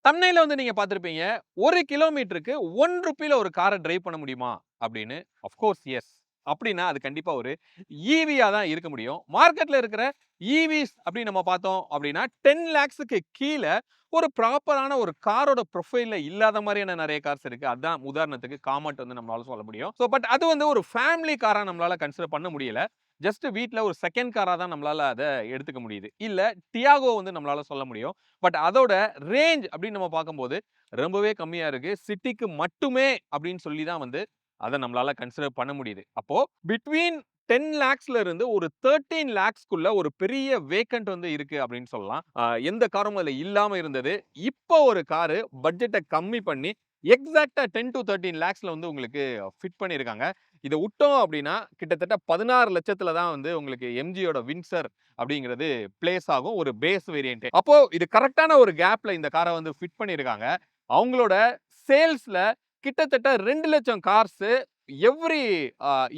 தம்ப்நெயில்ல வந்து நீங்க பார்த்திருப்பீங்க. 1 கிலோமீட்டருக்கு ₹1 ஒரு கார டிரைவ் பண்ண முடியுமா? அப்படின்னு. Of course yes. அப்படின்னா அது கண்டிப்பா ஒரு ஈவியா தான் இருக்க முடியும். மார்க்கெட்ல இருக்கிற ஈவிஸ் அப்படின்னு நம்ம பார்த்தோம் அப்படின்னா 10 லேக்ஸ்க்கு கீழ ஒரு ப்ராப்பரான ஒரு காரோட ப்ரொஃபைல்ல இல்லாத மாதிரியான நெறைய கார்ஸ் இருக்கு. அதான் உதாரணத்துக்கு காமெட் வந்து நம்மளால சொல்ல முடியும். பட் அது வந்து ஒரு ஃபேமிலி காரா நம்மளால கன்சிடர் பண்ண முடியல. ஜஸ்ட் வீட்ல ஒரு செகண்ட் காரா தான் நம்மளால அத எடுத்துக்க முடியுது. இல்ல டியாகோ வந்து நம்மளால சொல்ல முடியும். பட் அதோட ரேஞ்ச் அப்படின்னு நம்ம பார்க்கும்போது ரொம்பவே கம்மியா இருக்கு. சிட்டிக்கு மட்டுமே அப்படின்னு சொல்லி தான் வந்து அத நம்மளால கன்சிடர் பண்ண முடியுது. அப்போ பிட்வீன் 10 லேக்ஸ்ல இருந்து ஒரு 13 லேக்ஸ்க்குள்ள ஒரு பெரிய வேக்கன்ட் வந்து இருக்கு அப்படின்னு சொல்லலாம். எந்த காரும் அதுல இல்லாம இருந்தது. இப்போ ஒரு காரு பட்ஜெட்ட கம்மி பண்ணி எக்ஸாக்ட்டா 10 டூ 13 லேக்ஸ்ல வந்து உங்களுக்கு ஃபிட் பண்ணியிருக்காங்க. இத உட்டோம் அப்படின்னா கிட்டத்தட்ட 16 லட்சத்துல தான் வந்து உங்களுக்கு எம்ஜியோட வின்சர் அப்படிங்கிறது பிளேஸ் ஆகும். ஒரு பேஸ் வேரியன்ட். அப்போ இது கரெக்ட்டான ஒரு கேப்ல இந்த கார வந்து ஃபிட் பண்ணியிருக்காங்க. அவங்களோட சேல்ஸ்ல கிட்டத்தட்ட 2 லட்சம் கார்ஸ் எவ்ரி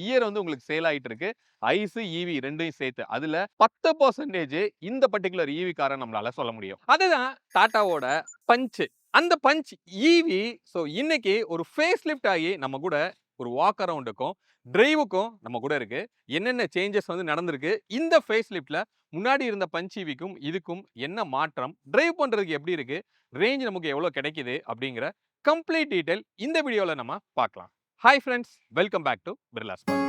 இயர் வந்து உங்களுக்கு சேல் ஆயிட்டு இருக்கு. ஐஸ், ஈவி 2யும் சேர்த்து. அதுல 10% இந்த பர்ட்டிகுலர் ஈவி கார நம்மளால சொல்ல முடியும். அதுதான் டாடாவோட பஞ்ச். அந்த பஞ்ச் ஈவி இன்னைக்கு ஒரு ஃபேஸ் லிஃப்ட் ஆகி நம்ம கூட ஒரு வாக் அரவுண்டுக்கும், டிரைவுக்கும் நம்ம கூட இருக்கு. என்னென்ன சேஞ்சஸ் வந்து நடந்திருக்கு? இந்த ஃபேஸ் லிஃப்ட்ல முன்னாடி இருந்த பஞ்ச் ஈவிக்கும் இதுக்கும் என்ன மாற்றம்? டிரைவ் பண்றதுக்கு எப்படி இருக்கு? ரேஞ்ச் நமக்கு எவ்வளவு கிடைக்குது? அப்படிங்கிற கம்ப்ளீட் டீடைல் இந்த வீடியோல நம்ம பார்க்கலாம். Hi friends, welcome back to Birla spot.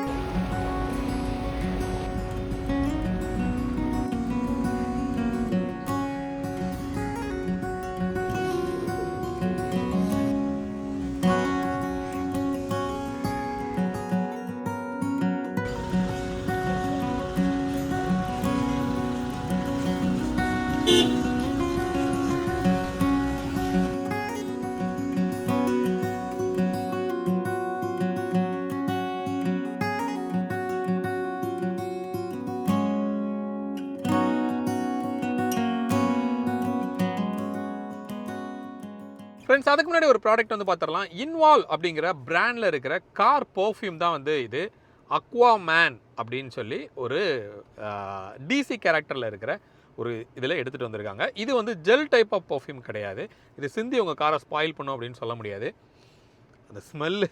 Friends, அதுக்கு முன்னாடி ஒரு ப்ராடக்ட் வந்து பார்த்துடலாம். இன்வால்வ் அப்படிங்கிற பிராண்ட்ல இருக்கிற கார் பெர்ஃப்யூம் தான் வந்து இது. அக்வா மேன் அப்படின்னு சொல்லி ஒரு டிசி கேரக்டர்ல இருக்கிற ஒரு இதில் எடுத்துட்டு வந்திருக்காங்க. இது வந்து ஜெல் டைப் ஆஃப் பெர்ஃப்யூம் கிடையாது. இது சிந்தி உங்க காரை ஸ்பாயில் பண்ணும் அப்படின்னு சொல்ல முடியாது. அந்த ஸ்மெல்லு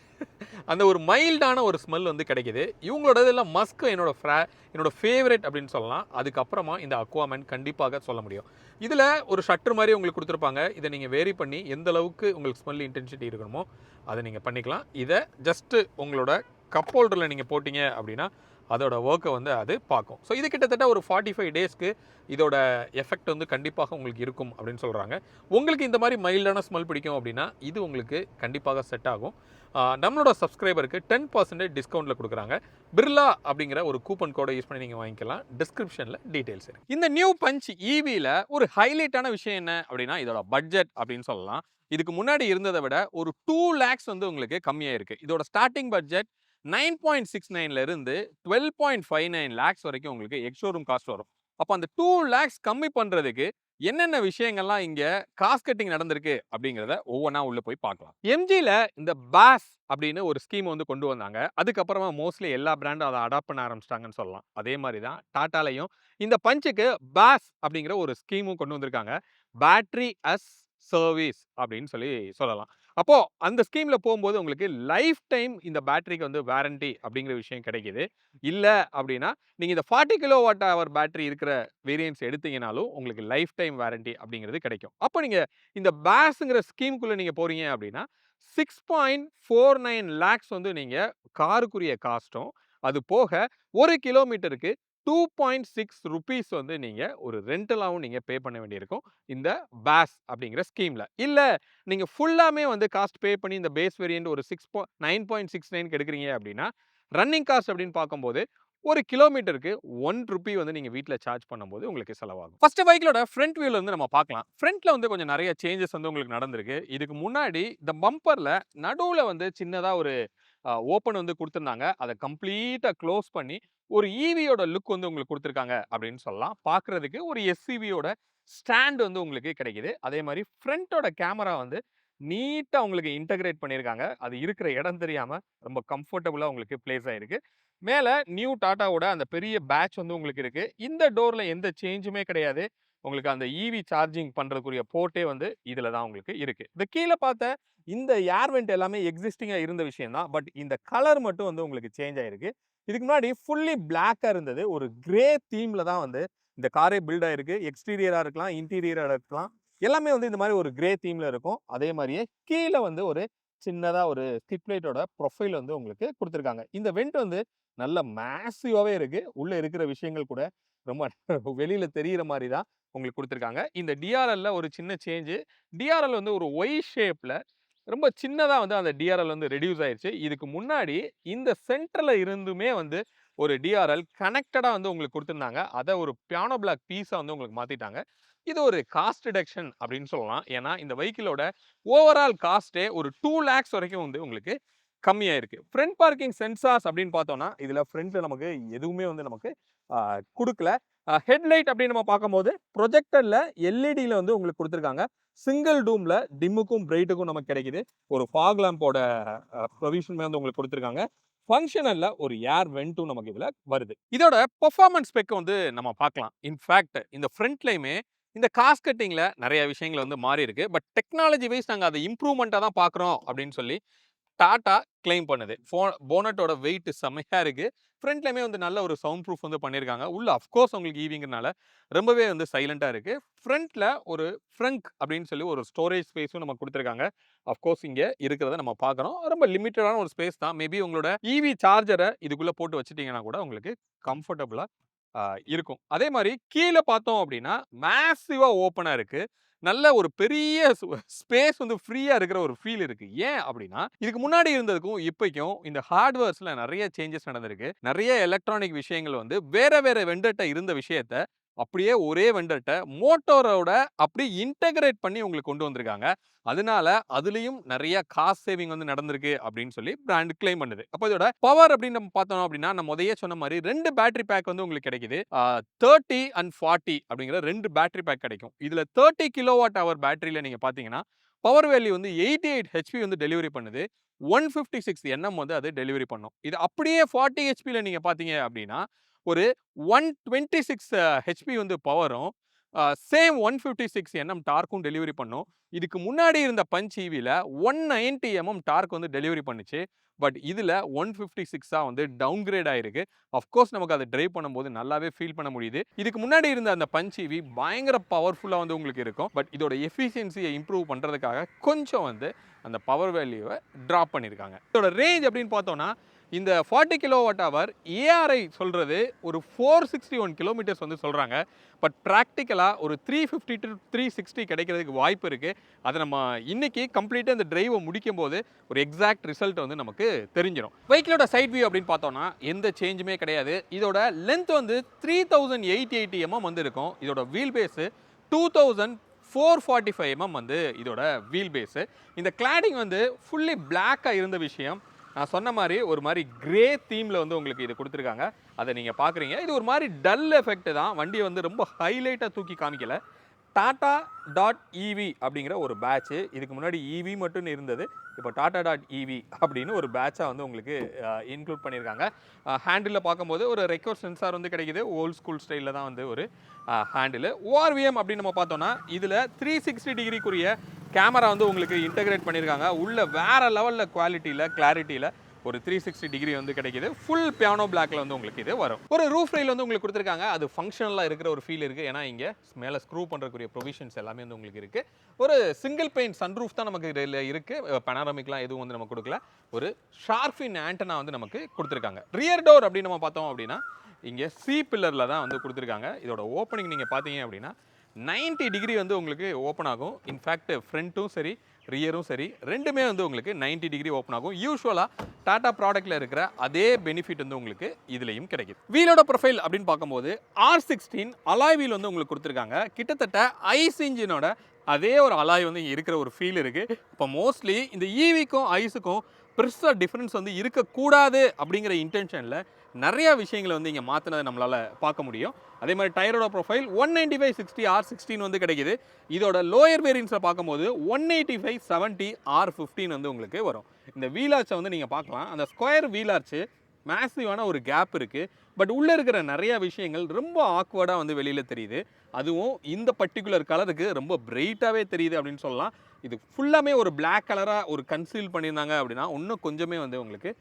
அந்த ஒரு மைல்டான ஒரு ஸ்மெல் வந்து கிடைக்குது. இவங்களோட இதெல்லாம் மஸ்க் என்னோட ஃபேவரட் அப்படின்னு சொல்லலாம். அதுக்கப்புறமா இந்த அக்வாமேன் கண்டிப்பாக சொல்ல முடியும். இதில் ஒரு ஷட்டர் மாதிரி உங்களுக்கு கொடுத்துருப்பாங்க. இதை நீங்கள் வேரி பண்ணி எந்த அளவுக்கு உங்களுக்கு ஸ்மெல் இன்டென்சிட்டி இருக்கணுமோ அதை நீங்கள் பண்ணிக்கலாம். இதை ஜஸ்ட்டு உங்களோட கப் ஹோல்டரில் நீங்கள் போட்டிங்க அப்படின்னா அதோட ஒர்க்கை வந்து அது பார்க்கும். ஸோ இது கிட்டத்தட்ட ஒரு 45 டேஸ்க்கு இதோட எஃபெக்ட் வந்து கண்டிப்பாக உங்களுக்கு இருக்கும் அப்படின்னு சொல்கிறாங்க. உங்களுக்கு இந்த மாதிரி மைல்டான ஸ்மெல் பிடிக்கும் அப்படின்னா இது உங்களுக்கு கண்டிப்பாக செட் ஆகும். நம்மளோட சப்ஸ்கிரைபருக்கு 10% டிஸ்கவுண்ட்டில் கொடுக்குறாங்க. பிர்லா அப்படிங்கிற ஒரு கூப்பன் கோடை யூஸ் பண்ணி நீங்கள் வாங்கிக்கலாம். டிஸ்கிரிப்ஷனில் டீட்டெயில்ஸ் இருக்குது. இந்த நியூ பஞ்ச் ஈவியில் ஒரு ஹைலைட்டான விஷயம் என்ன அப்படின்னா இதோட பட்ஜெட் அப்படின்னு சொல்லலாம். இதுக்கு முன்னாடி இருந்ததை விட ஒரு 2 லேக்ஸ் வந்து உங்களுக்கு கம்மியாக இருக்குது. இதோட ஸ்டார்டிங் பட்ஜெட் 9.69ல இருந்து 12.59 லேக்ஸ் வரைக்கும் உங்களுக்கு எக்ஸ்ஷோரூம் காஸ்ட் வரும். அப்போ அந்த 2 லேக்ஸ் கம்மி பண்ணுறதுக்கு என்னென்ன விஷயங்கள்லாம் இங்க காஸ்ட் கட்டிங் நடந்திருக்கு அப்படிங்கிறத ஒவ்வொன்றா உள்ள போய் பார்க்கலாம். எம்ஜில இந்த பாஸ் அப்படின்னு ஒரு ஸ்கீம் வந்து கொண்டு வந்தாங்க. அதுக்கப்புறமா மோஸ்ட்லி எல்லா பிராண்டும் அதை அடாப்ட் பண்ண ஆரம்பிச்சிட்டாங்கன்னு சொல்லலாம். அதே மாதிரி தான் டாட்டாலையும் இந்த பஞ்சுக்கு பாஸ் அப்படிங்கிற ஒரு ஸ்கீமும் கொண்டு வந்திருக்காங்க. பேட்டரி அஸ் சர்வீஸ் அப்படின்னு சொல்லலாம். அப்போ அந்த ஸ்கீம்ல போகும்போது உங்களுக்கு லைஃப் டைம் இந்த பேட்டரிக்கு வந்து வாரண்டி அப்படிங்கிற விஷயம் கிடைக்குது. இல்ல அப்படின்னா நீங்க இந்த 40 கிலோவாட் ஹவர் பேட்டரி இருக்கிற வேரியன்ட்ஸ் எடுத்தீங்கனாலும் உங்களுக்கு லைஃப் டைம் வாரண்டி அப்படிங்கிறது கிடைக்கும். அப்போ நீங்க இந்த பாஸ்ங்கிற ஸ்கீமுக்குள்ள நீங்க போறீங்க அப்படின்னா 6.49 லேக்ஸ் வந்து நீங்க காருக்குரிய காஸ்ட்டும், அது போக 1 கிலோமீட்டருக்கு 2.6 ருபீஸ் வந்து நீங்க ஒரு ரெண்டலாவும் நீங்க பே பண்ண வேண்டியிருக்கும். இந்த பாஸ் அப்படிங்கிற ஸ்கீம்ல. இல்ல நீங்க ஃபுல்லாமே வந்து காஸ்ட் பே பண்ணி இந்த பேஸ் வேரியன்ட் ஒரு 9.69க்கு எடுக்கிறீங்க அப்படின்னா ரன்னிங் காஸ்ட் அப்படின்னு பார்க்கும்போது ஒரு கிலோமீட்டருக்கு 1 ருபி வந்து நீங்க வீட்ல சார்ஜ் பண்ணும்போது உங்களுக்கு செலவாகும். ஃபர்ஸ்ட் பைக்லோட ஃப்ரண்ட் வியூல இருந்து நம்ம பார்க்கலாம். ஃப்ரண்ட்ல வந்து கொஞ்சம் நிறைய சேஞ்சஸ் வந்து உங்களுக்கு நடந்திருக்கு. இதுக்கு முன்னாடி இந்த பம்பர்ல நடுவுல வந்து சின்னதா ஒரு ஓப்பன் வந்து கொடுத்திருந்தாங்க. அதை கம்ப்ளீட்டா க்ளோஸ் பண்ணி ஒரு ஈவியோட லுக் வந்து உங்களுக்கு கொடுத்திருக்காங்க அப்படின்னு சொல்லலாம். பார்க்கிறதுக்கு ஒரு எஸ்யூவியோட ஸ்டாண்ட் வந்து உங்களுக்கு கிடைக்குது. அதே மாதிரி ஃப்ரண்டோட கேமரா வந்து நீட்டா உங்களுக்கு இன்டகிரேட் பண்ணியிருக்காங்க. அது இருக்கிற இடம் தெரியாம ரொம்ப கம்ஃபர்டபுளா உங்களுக்கு பிளேஸ் ஆயிருக்கு. மேல நியூ டாட்டாவோட அந்த பெரிய பேட்ச் வந்து உங்களுக்கு இருக்கு. இந்த டோர்ல எந்த சேஞ்சுமே கிடையாது. உங்களுக்கு அந்த ஈவி சார்ஜிங் பண்றதுக்குரிய போர்ட்டே வந்து இதுல தான் உங்களுக்கு இருக்கு. இந்த கீழ பார்த்த இந்த ஏர் வென்ட் எல்லாமே எக்ஸிஸ்டிங்கா இருந்த விஷயம் தான். பட் இந்த கலர் மட்டும் வந்து உங்களுக்கு சேஞ்ச் ஆயிருக்கு. இதுக்கு முன்னாடி ஃபுல்லி பிளாக்கா இருந்தது. ஒரு கிரே தீம்ல தான் வந்து இந்த காரே பில்ட் ஆயிருக்கு. எக்ஸ்டீரியரா இருக்கலாம், இன்டீரியரா இருக்கலாம். எல்லாமே வந்து இந்த மாதிரி ஒரு கிரே தீம்ல இருக்கும். அதே மாதிரியே கீழ வந்து ஒரு சின்னதா ஒரு ஸ்கிட் பிளேட்டோட ப்ரொஃபைல் வந்து உங்களுக்கு குடுத்திருக்காங்க. இந்த வென்ட் வந்து நல்ல மேசிவாவே இருக்கு. உள்ள இருக்கிற விஷயங்கள் கூட ரொம்ப வெளியில தெரியிற மாரி தான் உங்களுக்கு குடுத்திருக்காங்க. இந்த டிஆர்எல்ல ஒரு சின்ன சேஞ்சு. டிஆர்எல் வந்து ஒரு ஒய் ஷேப்ல ரொம்ப சின்னதா வந்து அந்த டிஆர்எல் வந்து ரெடியூஸ் ஆயிருச்சு. இதுக்கு முன்னாடி இந்த சென்டர்ல இருந்துமே வந்து ஒரு டிஆர்எல் கனெக்டடா வந்து உங்களுக்கு குடுத்திருந்தாங்க. அத ஒரு பியானோ பிளாக் பீஸா வந்து உங்களுக்கு மாத்திட்டாங்க. இது ஒரு காஸ்ட் ரிடக்ஷன் அப்படின்னு சொல்லலாம். ஏன்னா இந்த வெஹிக்கிளோட ஓவரால் காஸ்ட்டே ஒரு 2 லேக்ஸ் வரைக்கும் வந்து உங்களுக்கு கம்மியாயிருக்கு. ஃப்ரண்ட் பார்க்கிங் சென்சார்ஸ் அப்படின்னு பார்த்தோம்னா, இதுல ஃப்ரண்ட்ல நமக்கு எதுவுமே வந்து நமக்கு குடுக்கல. ஹெட்லைட் அப்படின்னு நம்ம பார்க்கும்போது ப்ரொஜெக்டர்ல எல்இடில வந்து உங்களுக்கு குடுத்திருக்காங்க. சிங்கிள் டூம்ல டிம்முக்கும் பிரைட்டுக்கும் நமக்கு கிடைக்குது. ஒரு ஃபாக் லேம்போட ப்ரொவிஷனுமே வந்து உங்களுக்கு குடுத்திருக்காங்க. ஃபங்ஷனல்ல ஒரு ஏர் வென்ட்டும் நமக்கு இதுல வருது. இதோட பெர்ஃபார்மன்ஸ் ஸ்பெக் வந்து நம்ம பார்க்கலாம். இன்ஃபேக்ட் இந்த ஃப்ரண்ட்லயுமே இந்த காஸ்ட் கட்டிங்ல நிறைய விஷயங்கள் வந்து மாறி இருக்கு. பட் டெக்னாலஜி வைஸ் நாங்க அத இம்ப்ரூவ்மெண்ட்டா தான் பார்க்குறோம் அப்படின்னு சொல்லி டாடா கிளைம் பண்ணுது. போனட்டோட வெயிட் செம்மையா இருக்கு. ஃப்ரண்ட்லயுமே வந்து நல்ல ஒரு சவுண்ட் ப்ரூஃப் வந்து பண்ணியிருக்காங்க. உள்ள அஃப்கோர்ஸ் உங்களுக்கு ஈவிங்கிறனால ரொம்பவே வந்து சைலண்டா இருக்கு. ஃப்ரண்ட்ல ஒரு ஃப்ரங்க் அப்படின்னு சொல்லி ஒரு ஸ்டோரேஜ் ஸ்பேஸும் நமக்கு குடுத்திருக்காங்க. அஃப்கோர்ஸ் இங்க இருக்கிறத நம்ம பார்க்குறோம். ரொம்ப லிமிட்டடான ஒரு ஸ்பேஸ் தான். மேபி உங்களோட ஈவி சார்ஜர இதுக்குள்ள போட்டு வச்சுட்டீங்கன்னா கூட உங்களுக்கு கம்ஃபர்டபுளா இருக்கும். அதே மாரி கீழ பார்த்தோம் அப்படின்னா, மேசிவா ஓப்பனா இருக்கு. நல்ல ஒரு பெரிய ஸ்பேஸ் வந்து ஃப்ரீயா இருக்கிற ஒரு ஃபீல் இருக்கு. ஏன் அப்படின்னா, இதுக்கு முன்னாடி இருந்ததுக்கும் இப்பைக்கும் இந்த ஹார்ட்வேர்ஸ்ல நெறைய சேஞ்சஸ் நடந்திருக்கு. நெறைய எலக்ட்ரானிக் விஷயங்கள் வந்து வேற வேற வெண்டர்ட்ட இருந்த விஷயத்த அப்படியே ஒரே வெண்டர்ட்ட மோட்டோரோட அப்படி இன்டகிரேட் பண்ணி உங்களுக்கு கொண்டு வந்திருக்காங்க. அதனால அதுலயும் நெறைய காஸ்ட் சேவிங் வந்து நடந்திருக்கு அப்படின்னு சொல்லி பிராண்ட் கிளைம் பண்ணுது. அப்ப இதோட பவர் அப்படின்னு நம்ம பார்த்தோம் அப்படின்னா, நான் முதல்லயே சொன்ன மாரி 2 பேட்டரி பேக் வந்து உங்களுக்கு கிடைக்குது. 30 அண்ட் 40 அப்படிங்கிற 2 பேட்டரி பேக் கிடைக்கும். இதுல 30 கிலோவாட் ஹவர் பேட்டரியில நீங்க பார்த்தீங்கன்னா, பவர் வேல்யூ வந்து 88 ஹெச்பி வந்து டெலிவரி பண்ணுது. 156 என்எம் வந்து அது டெலிவரி பண்ணும். இது அப்படியே 40 ஹெச்பில நீங்க பார்த்தீங்க அப்படின்னா, ஒரு 126 ஹெச்பி வந்து பவரும், சேம் 156 என்எம் டார்க்கும் டெலிவரி பண்ணும். இதுக்கு முன்னாடி இருந்த பஞ்ச் ஈவில 190 எம்எம் டார்க் வந்து டெலிவரி பண்ணுச்சு. பட் இதுல 156ஆ வந்து டவுன்கிரேட் ஆயிருக்கு. அஃப்கோர்ஸ் நமக்கு அத டிரைவ் பண்ணும்போது நல்லாவே ஃபீல் பண்ண முடியுது. இதுக்கு முன்னாடி இருந்த அந்த பஞ்ச் ஈவி பயங்கர பவர்ஃபுல்லா வந்து உங்களுக்கு இருக்கும். பட் இதோட எஃபிஷியன்சியை இம்ப்ரூவ் பண்றதுக்காக கொஞ்சம் வந்து அந்த பவர் வேல்யூவை டிராப் பண்ணியிருக்காங்க. இதோட ரேஞ்ச் அப்படின்னு பார்த்தோம்னா, இந்த 40 கிலோவாட் ஹவர் ஏஆர்ஐ சொல்றது ஒரு 461 கிலோமீட்டர்ஸ் வந்து சொல்றாங்க. பட் பிராக்டிகலா ஒரு 350 to 360 கிடைக்கிறதுக்கு வாய்ப்பு இருக்கு. அதை நம்ம இன்னைக்கு கம்ப்ளீட்டா இந்த டிரைவை முடிக்கும்போது ஒரு எக்ஸாக்ட் ரிசல்ட் வந்து நமக்கு தெரிஞ்சிடும். வெஹிக்கிளோட சைட் வியூ அப்படின்னு பார்த்தோம்னா எந்த சேஞ்சுமே கிடையாது. இதோட லென்த் வந்து 3880 mm வந்து இருக்கும். இதோட வீல் பேஸ் 2445 mm வந்து இதோட வீல் பேஸ். இந்த கிளாடிங் வந்து ஃபுல்லி பிளாக்கா இருந்த விஷயம் நான் சொன்ன மாதிரி ஒரு மாதிரி கிரே தீம்ல வந்து உங்களுக்கு இது கொடுத்துருக்காங்க. அதை நீங்க பாக்குறீங்க. இது ஒரு மாதிரி டல் எஃபெக்ட் தான். வண்டி வந்து ரொம்ப ஹைலைட்டா தூக்கி காமிக்கல. டாடா டாட் இவி அப்படிங்கிற ஒரு பேட்ச். இதுக்கு முன்னாடி இவி மட்டும் இருந்தது. இப்போ டாடா டாட் இவி அப்படின்னு ஒரு பேட்சா வந்து உங்களுக்கு இன்க்ளூட் பண்ணியிருக்காங்க. ஹேண்டில் பார்க்கும்போது ஒரு ரெக்கார்ட் சென்சார் வந்து கிடைக்குது. ஓல்ட் ஸ்கூல் ஸ்டைலில் தான் வந்து ஒரு ஹேண்டில். ஓஆர்விஎம் அப்படின்னு நம்ம பார்த்தோம்னா இதில் 360 டிகிரிக்குரிய கேமரா வந்து உங்களுக்கு இன்டகிரேட் பண்ணியிருக்காங்க. உள்ள வேற லெவலில் குவாலிட்டியில் கிளாரிட்டியில் ஒரு 360 டிகிரி வந்து கிடைக்குது. ஃபுல் பியானோ பிளாக்ல வந்து உங்களுக்கு இது வரும். ஒரு ரூஃப் ரெயில் வந்து உங்களுக்கு கொடுத்துருக்காங்க. அது ஃபங்க்ஷனலாக இருக்கிற ஒரு ஃபீல் இருக்குது. ஏன்னா இங்கே மேலே ஸ்க்ரூ பண்ணுறக்கூடிய ப்ரொவிஷன்ஸ் எல்லாமே வந்து உங்களுக்கு இருக்குது. ஒரு சிங்கிள் பெயிண்ட் சன்ரூஃப் தான் நமக்கு இதில் இருக்குது. பனாரமிக்லாம் எதுவும் வந்து நம்ம கொடுக்கல. ஒரு ஷார்ஃபின் ஆண்டனா வந்து நமக்கு கொடுத்துருக்காங்க. ரியர் டோர் அப்படின்னு நம்ம பார்த்தோம் அப்படின்னா இங்கே சி பில்லரில் தான் வந்து கொடுத்துருக்காங்க. இதோட ஓப்பனிங் நீங்கள் பார்த்தீங்க அப்படின்னா 90 டிகிரி வந்து உங்களுக்கு ஓப்பன் ஆகும். இன்ஃபேக்ட் ஃப்ரண்ட்டும் சரி ரியரும் சரி ரெண்டுமே வந்து உங்களுக்கு 90 டிகிரி ஓப்பன் ஆகும். யூஸ்வலாக டாடா ப்ராடக்ட்டில் இருக்கிற அதே பெனிஃபிட் வந்து உங்களுக்கு இதுலேயும் கிடைக்குது. வீலோட ப்ரொஃபைல் அப்படின்னு பார்க்கும்போது R16 அலாய் வீல் வந்து உங்களுக்கு கொடுத்துருக்காங்க. கிட்டத்தட்ட ஐஸ் இன்ஜினோட அதே ஒரு அலாய் வந்து இருக்கிற ஒரு ஃபீல் இருக்குது. இப்போ மோஸ்ட்லி இந்த ஈவிக்கும் ஐஸுக்கும் பெருசாக டிஃப்ரென்ஸ் வந்து இருக்கக்கூடாது அப்படிங்கிற இன்டென்ஷனில் நிறையா விஷயங்களை வந்து இங்கே மாற்றினதை நம்மளால் பார்க்க முடியும். அதே மாதிரி டயரோட ப்ரொஃபைல் 195/60 R16 வந்து கிடைக்குது. இதோட லோயர் வேரியன்ஸில் பார்க்கும்போது 185/70 R15 வந்து உங்களுக்கு வரும். இந்த வீலார்ச்சை வந்து நீங்கள் பார்க்கலாம். அந்த ஸ்கொயர் வீலார்ச்சு மேசிவான ஒரு கேப் இருக்குது. பட் உள்ளே இருக்கிற நிறையா விஷயங்கள் ரொம்ப ஆக்வர்டாக வந்து வெளியில் தெரியுது. அதுவும் இந்த பர்டிகுலர் கலருக்கு ரொம்ப பிரைட்டாகவே தெரியுது அப்படின்னு சொல்லலாம். இது ஃபுல்லாமே ஒரு பிளாக் கலராக ஒரு கன்சீல் பண்ணியிருந்தாங்க அப்படின்னா இன்னும் கொஞ்சமே வந்து உங்களுக்கு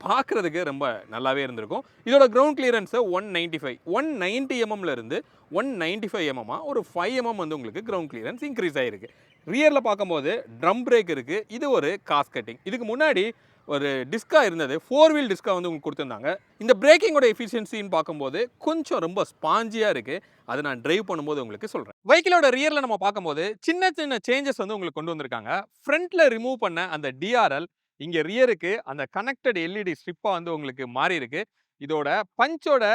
பார்க்குறதுக்கு ரொம்ப நல்லாவே இருந்திருக்கும். இதோட கிரவுண்ட் கிளியரன்ஸு 195 190 mm இருந்து 195 mm ஒரு 5 mm வந்து உங்களுக்கு கிரவுண்ட் கிளியரன்ஸ் இன்க்ரீஸ் ஆகிருக்கு. ரியரில் பார்க்கும்போது ட்ரம் பிரேக் இருக்குது. இது ஒரு காஸ்கட்டிங். இதுக்கு முன்னாடி ஒரு டிஸ்காக இருந்தது, 4 வீல் டிஸ்காக வந்து உங்களுக்கு கொடுத்துருந்தாங்க. இந்த பிரேக்கிங்கோட எஃபிஷியன்சின்னு பார்க்கும்போது கொஞ்சம் ரொம்ப ஸ்பாஞ்சியாக இருக்குது. அதை நான் டிரைவ் பண்ணும்போது உங்களுக்கு சொல்கிறேன். வெஹிக்கிளோட ரியரில் நம்ம பார்க்கும்போது சின்ன சின்ன சேஞ்சஸ் வந்து உங்களுக்கு கொண்டு வந்திருக்காங்க. ஃப்ரண்ட்டில் ரிமூவ் பண்ண அந்த டிஆர்எல் இங்கே ரியருக்கு அந்த கனெக்டட் எல்இடி ஸ்ட்ரிப்பாக வந்து உங்களுக்கு மாறி இருக்கு. இதோட பஞ்சோட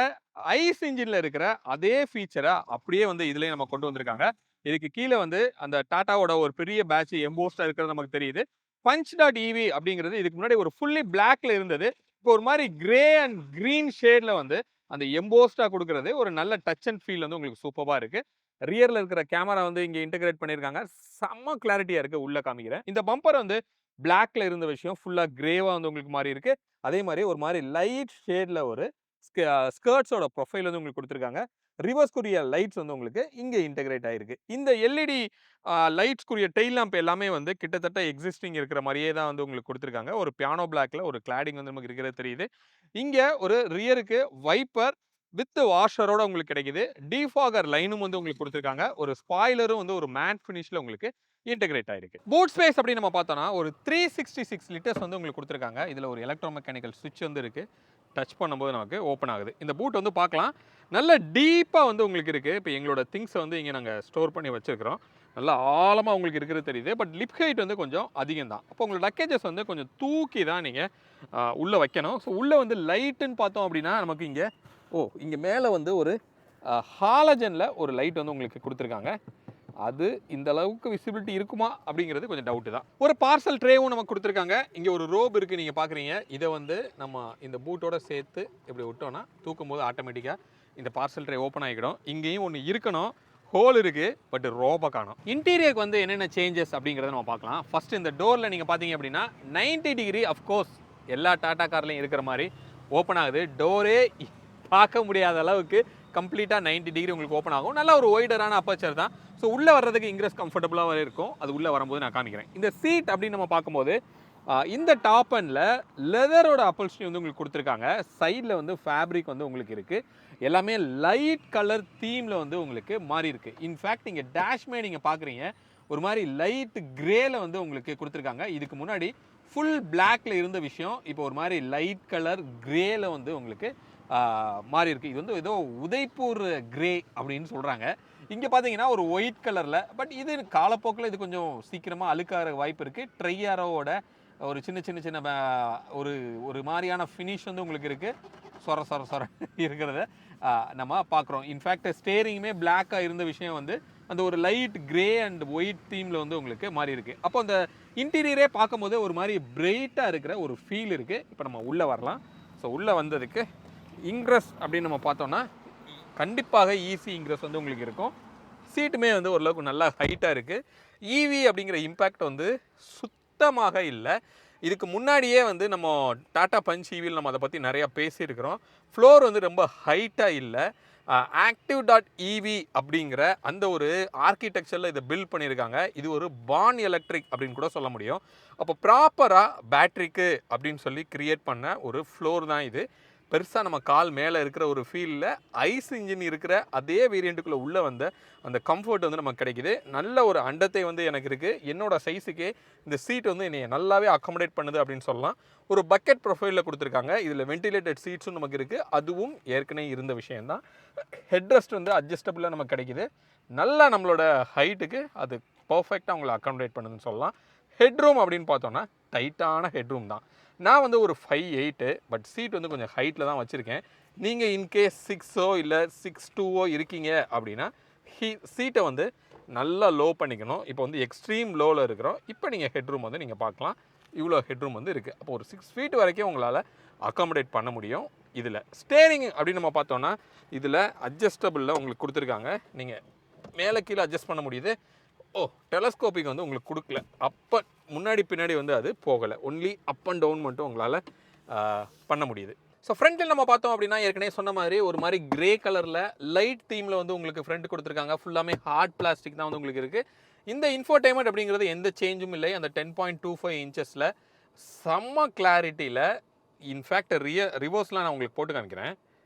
ஐஸ் இன்ஜினில் இருக்கிற அதே ஃபீச்சரை அப்படியே வந்து இதுலேயே நம்ம கொண்டு வந்திருக்காங்க. இதுக்கு கீழே வந்து அந்த டாட்டாவோட ஒரு பெரிய பேட்ச் எம்போஸ்டாக இருக்கிறது நமக்கு தெரியுது. punch.ev அப்படிங்கிறது இதுக்கு முன்னாடி ஒரு ஃபுல்லி பிளாக்ல இருந்தது. இப்போ ஒரு மாதிரி கிரே அண்ட் கிரீன் ஷேட்ல வந்து அந்த எம்போஸ்டா கொடுக்கறது ஒரு நல்ல டச் அண்ட் ஃபீல் வந்து உங்களுக்கு சூப்பராக இருக்கு. ரியர்ல இருக்கிற கேமரா வந்து இங்க இன்டகிரேட் பண்ணியிருக்காங்க. செம்ம கிளாரிட்டியா இருக்கு. உள்ள காமிக்கிறேன். இந்த பம்பர் வந்து பிளாக்ல இருந்த விஷயம் ஃபுல்லா கிரேவா வந்து உங்களுக்கு மாறி இருக்கு. அதே மாதிரி ஒரு மாதிரி லைட் ஷேட்ல ஒரு ஸ்கர்ட்ஸோட ப்ரொஃபைல் வந்து உங்களுக்கு கொடுத்துருக்காங்க. ரிவர்ஸ்க்குரிய லைட்ஸ் வந்து உங்களுக்கு இங்கே இன்டகிரேட் ஆயிருக்கு. இந்த எல்இடி லைட்ஸ்க்குரிய டெயில் லாம்ப் எல்லாமே வந்து கிட்டத்தட்ட எக்ஸிஸ்டிங் இருக்கிற மாதிரியே தான் வந்து உங்களுக்கு கொடுத்துருக்காங்க. ஒரு பியானோ பிளாக்ல ஒரு கிளாடிங் வந்து நமக்கு இருக்கிறது தெரியுது. இங்கே ஒரு ரியருக்கு வைப்பர் வித் வாஷரோட உங்களுக்கு கிடைக்குது. டிஃபாகர் லைனும் வந்து உங்களுக்கு கொடுத்துருக்காங்க. ஒரு ஸ்பாய்லரும் வந்து ஒரு மேட் ஃபினிஷ்ல உங்களுக்கு இன்டகிரேட் ஆயிருக்கு. பூட் ஸ்பேஸ் அப்படின்னு நம்ம பார்த்தோம்னா ஒரு 366 லிட்டர்ஸ் வந்து உங்களுக்கு கொடுத்துருக்காங்க. இதில் ஒரு எலக்ட்ரோ மெக்கானிக்கல் சுவிட்ச் வந்து இருக்கு. டச் பண்ணும்போது நமக்கு ஓப்பன் ஆகுது. இந்த பூட் வந்து பார்க்கலாம் நல்ல டீப்பாக வந்து உங்களுக்கு இருக்குது. இப்போ எங்களோட திங்ஸை வந்து இங்கே நாங்கள் ஸ்டோர் பண்ணி வச்சுருக்கிறோம். நல்லா ஆழமாக உங்களுக்கு இருக்கிறது தெரியுது. பட் லிப் ஹைட் வந்து கொஞ்சம் அதிகம் தான். அப்போ உங்களோட லக்கேஜஸ் வந்து கொஞ்சம் தூக்கி தான் நீங்கள் உள்ளே வைக்கணும். ஸோ உள்ளே வந்து லைட்டுன்னு பார்த்தோம் அப்படின்னா நமக்கு இங்கே இங்கே மேலே வந்து ஒரு ஹாலஜனில் ஒரு லைட் வந்து உங்களுக்கு கொடுத்துருக்காங்க. அது இந்த அளவுக்கு விசிபிலிட்டி இருக்குமா அப்படிங்கிறது கொஞ்சம் டவுட்டு தான். ஒரு பார்சல் ட்ரேவும் நமக்கு கொடுத்துருக்காங்க. இங்கே ஒரு ரோப் இருக்குது நீங்கள் பார்க்குறீங்க. இதை வந்து நம்ம இந்த பூட்டோட சேர்த்து இப்படி விட்டோன்னா தூக்கும் போது ஆட்டோமேட்டிக்காக இந்த பார்சல் ட்ரே ஓப்பன் ஆகிடும். இங்கேயும் ஒன்று இருக்கணும், ஹோல் இருக்குது, பட் ரோபை காணும். இன்டீரியருக்கு வந்து என்னென்ன சேஞ்சஸ் அப்படிங்கிறத நம்ம பார்க்கலாம். ஃபஸ்ட்டு இந்த டோரில் நீங்கள் பார்த்தீங்க அப்படின்னா 90 டிகிரி அஃப்கோர்ஸ் எல்லா டாடா கார்லையும் இருக்கிற மாதிரி ஓப்பன் ஆகுது. டோரே பார்க்க முடியாத அளவுக்கு கம்ப்ளீட்டாக 90 டிகிரி உங்களுக்கு ஓப்பன் ஆகும். நல்ல ஒரு ஒய்டரான அப்பச்சர் தான். ஸோ உள்ளே வர்றதுக்கு இங்கிரஸ் கம்ஃபர்டபுளாக இருக்கும். அது உள்ளே வரும்போது நான் காமிக்கிறேன். இந்த சீட் அப்படின்னு நம்ம பார்க்கும்போது இந்த டாப் அண்டில் லெதரோட அப்பல்ஸ்ட்ரி வந்து உங்களுக்கு கொடுத்துருக்காங்க. சைடில் வந்து ஃபேப்ரிக் வந்து உங்களுக்கு இருக்குது. எல்லாமே லைட் கலர் தீமில் வந்து உங்களுக்கு மாறி இருக்குது. இன்ஃபேக்ட் இங்கே டேஷ்மே நீங்கள் பார்க்குறீங்க ஒரு மாதிரி லைட் கிரேல வந்து உங்களுக்கு கொடுத்துருக்காங்க. இதுக்கு முன்னாடி ஃபுல் பிளாக்ல இருந்த விஷயம் இப்போ ஒரு மாதிரி லைட் கலர் கிரேல வந்து உங்களுக்கு மாறி இருக்குது. இது வந்து ஏதோ உதய்பூர் கிரே அப்படின்னு சொல்கிறாங்க. இங்கே பார்த்தீங்கன்னா ஒரு ஒயிட் கலரில், பட் இது காலப்போக்கில் இது கொஞ்சம் சீக்கிரமாக அழுக்காக வாய்ப்பு இருக்குது. ட்ரையாரோட ஒரு சின்ன ஒரு ஒரு மாதிரியான ஃபினிஷ் வந்து உங்களுக்கு இருக்குது. சொர இருக்கிறத நம்ம பார்க்குறோம். இன்ஃபேக்ட் ஸ்டேரிங்குமே பிளாக்காக இருந்த விஷயம் வந்து அந்த ஒரு லைட் கிரே அண்ட் ஒயிட் தீமில் வந்து உங்களுக்கு மாறி இருக்குது. அப்போ அந்த இன்டீரியரே பார்க்கும்போது ஒரு மாதிரி பிரைட்டாக இருக்கிற ஒரு ஃபீல் இருக்குது. இப்போ நம்ம உள்ளே வரலாம். ஸோ உள்ளே வந்ததுக்கு இன்க்ரஸ் அப்படின்னு நம்ம பார்த்தோன்னா கண்டிப்பாக ஈஸி இன்க்ரஸ் வந்து உங்களுக்கு இருக்கும். சீட்டுமே வந்து ஓரளவுக்கு நல்லா ஹைட்டாக இருக்குது. ஈவி அப்படிங்கிற இம்பேக்ட் வந்து சுத்தமாக இல்லை. இதுக்கு முன்னாடியே வந்து நம்ம டாடா பஞ்ச் ஈவியில் நம்ம அதை பற்றி நிறையா பேசியிருக்கிறோம். ஃப்ளோர் வந்து ரொம்ப ஹைட்டாக இல்லை. active.ev அப்படிங்கிற அந்த ஒரு ஆர்கிடெக்சரில் இதை பில்ட் பண்ணியிருக்காங்க. இது ஒரு பார்ன் எலக்ட்ரிக் அப்படின்னு கூட சொல்ல முடியும். அப்போ ப்ராப்பராக பேட்ரிக்கு அப்படின்னு சொல்லி கிரியேட் பண்ண ஒரு ஃப்ளோர் தான் இது. பெருசாக நம்ம கால் மேலே இருக்கிற ஒரு ஃபீலில் ஐஸ் இன்ஜின் இருக்கிற அதே வேரியண்ட்டுக்குள்ளே உள்ளே வந்த அந்த கம்ஃபர்ட் வந்து நமக்கு கிடைக்குது. நல்ல ஒரு அண்டத்தை வந்து எனக்கு இருக்குது. என்னோடய சைஸுக்கே இந்த சீட் வந்து என்னை நல்லாவே அக்காமடேட் பண்ணுது அப்படின்னு சொல்லலாம். ஒரு பக்கெட் ப்ரொஃபைலில் கொடுத்துருக்காங்க. இதில் வென்டிலேட்டட் சீட்ஸும் நமக்கு இருக்குது. அதுவும் ஏற்கனவே இருந்த விஷயந்தான். ஹெட்ரெஸ்ட் வந்து அட்ஜஸ்டபுளாக நமக்கு கிடைக்குது. நல்லா நம்மளோட ஹைட்டுக்கு அது பர்ஃபெக்டாக உங்களை அக்காமடேட் பண்ணுதுன்னு சொல்லலாம். ஹெட்ரூம் அப்படின்னு பார்த்தோன்னா டைட்டான ஹெட்ரூம் தான். நான் வந்து ஒரு 5'8", பட் சீட் வந்து கொஞ்சம் ஹைட்டில் தான் வச்சுருக்கேன். நீங்கள் இன்கேஸ் 6ஓ இல்லை 6'2" இருக்கீங்க அப்படின்னா சீட்டை வந்து நல்லா லோ பண்ணிக்கணும். இப்போ வந்து எக்ஸ்ட்ரீம் லோவில் இருக்கிறோம். இப்போ நீங்கள் ஹெட்ரூம் வந்து நீங்கள் பார்க்கலாம். இவ்வளோ ஹெட்ரூம் வந்து இருக்குது. அப்போ ஒரு 6 feet வரைக்கும் உங்களால் அக்காமடேட் பண்ண முடியும். இதில் ஸ்டேரிங் அப்படின்னு நம்ம பார்த்தோன்னா இதில் அட்ஜஸ்டபிளில் உங்களுக்கு கொடுத்துருக்காங்க. நீங்கள் மேலே கீழே அட்ஜஸ்ட் பண்ண முடியுது. டெலஸ்கோப்பிக் வந்து உங்களுக்கு கொடுக்கல. அப்போ முன்னாடி பின்னாடி வந்து அது போகலை. ஒன்லி அப் அண்ட் டவுன் மட்டும் உங்களால் பண்ண முடியுது. ஸோ ஃப்ரண்ட்டில் நம்ம பார்த்தோம் அப்படின்னா ஏற்கனவே சொன்ன மாதிரி ஒரு மாதிரி கிரே கலரில் லைட் தீமில் வந்து உங்களுக்கு ஃப்ரண்ட் கொடுத்துருக்காங்க. ஃபுல்லாமே ஹார்ட் பிளாஸ்டிக் தான் வந்து உங்களுக்கு இருக்குது. இந்த இன்ஃபோடைன்மெண்ட் அப்படிங்கிறது எந்த சேஞ்சும் இல்லை. அந்த 10.25 இன்ச்சஸில் செம்ம கிளாரிட்டியில். இன்ஃபேக்ட் ரிவர்ஸ்லாம் நான் உங்களுக்கு போட்டு காமிக்கிறேன்,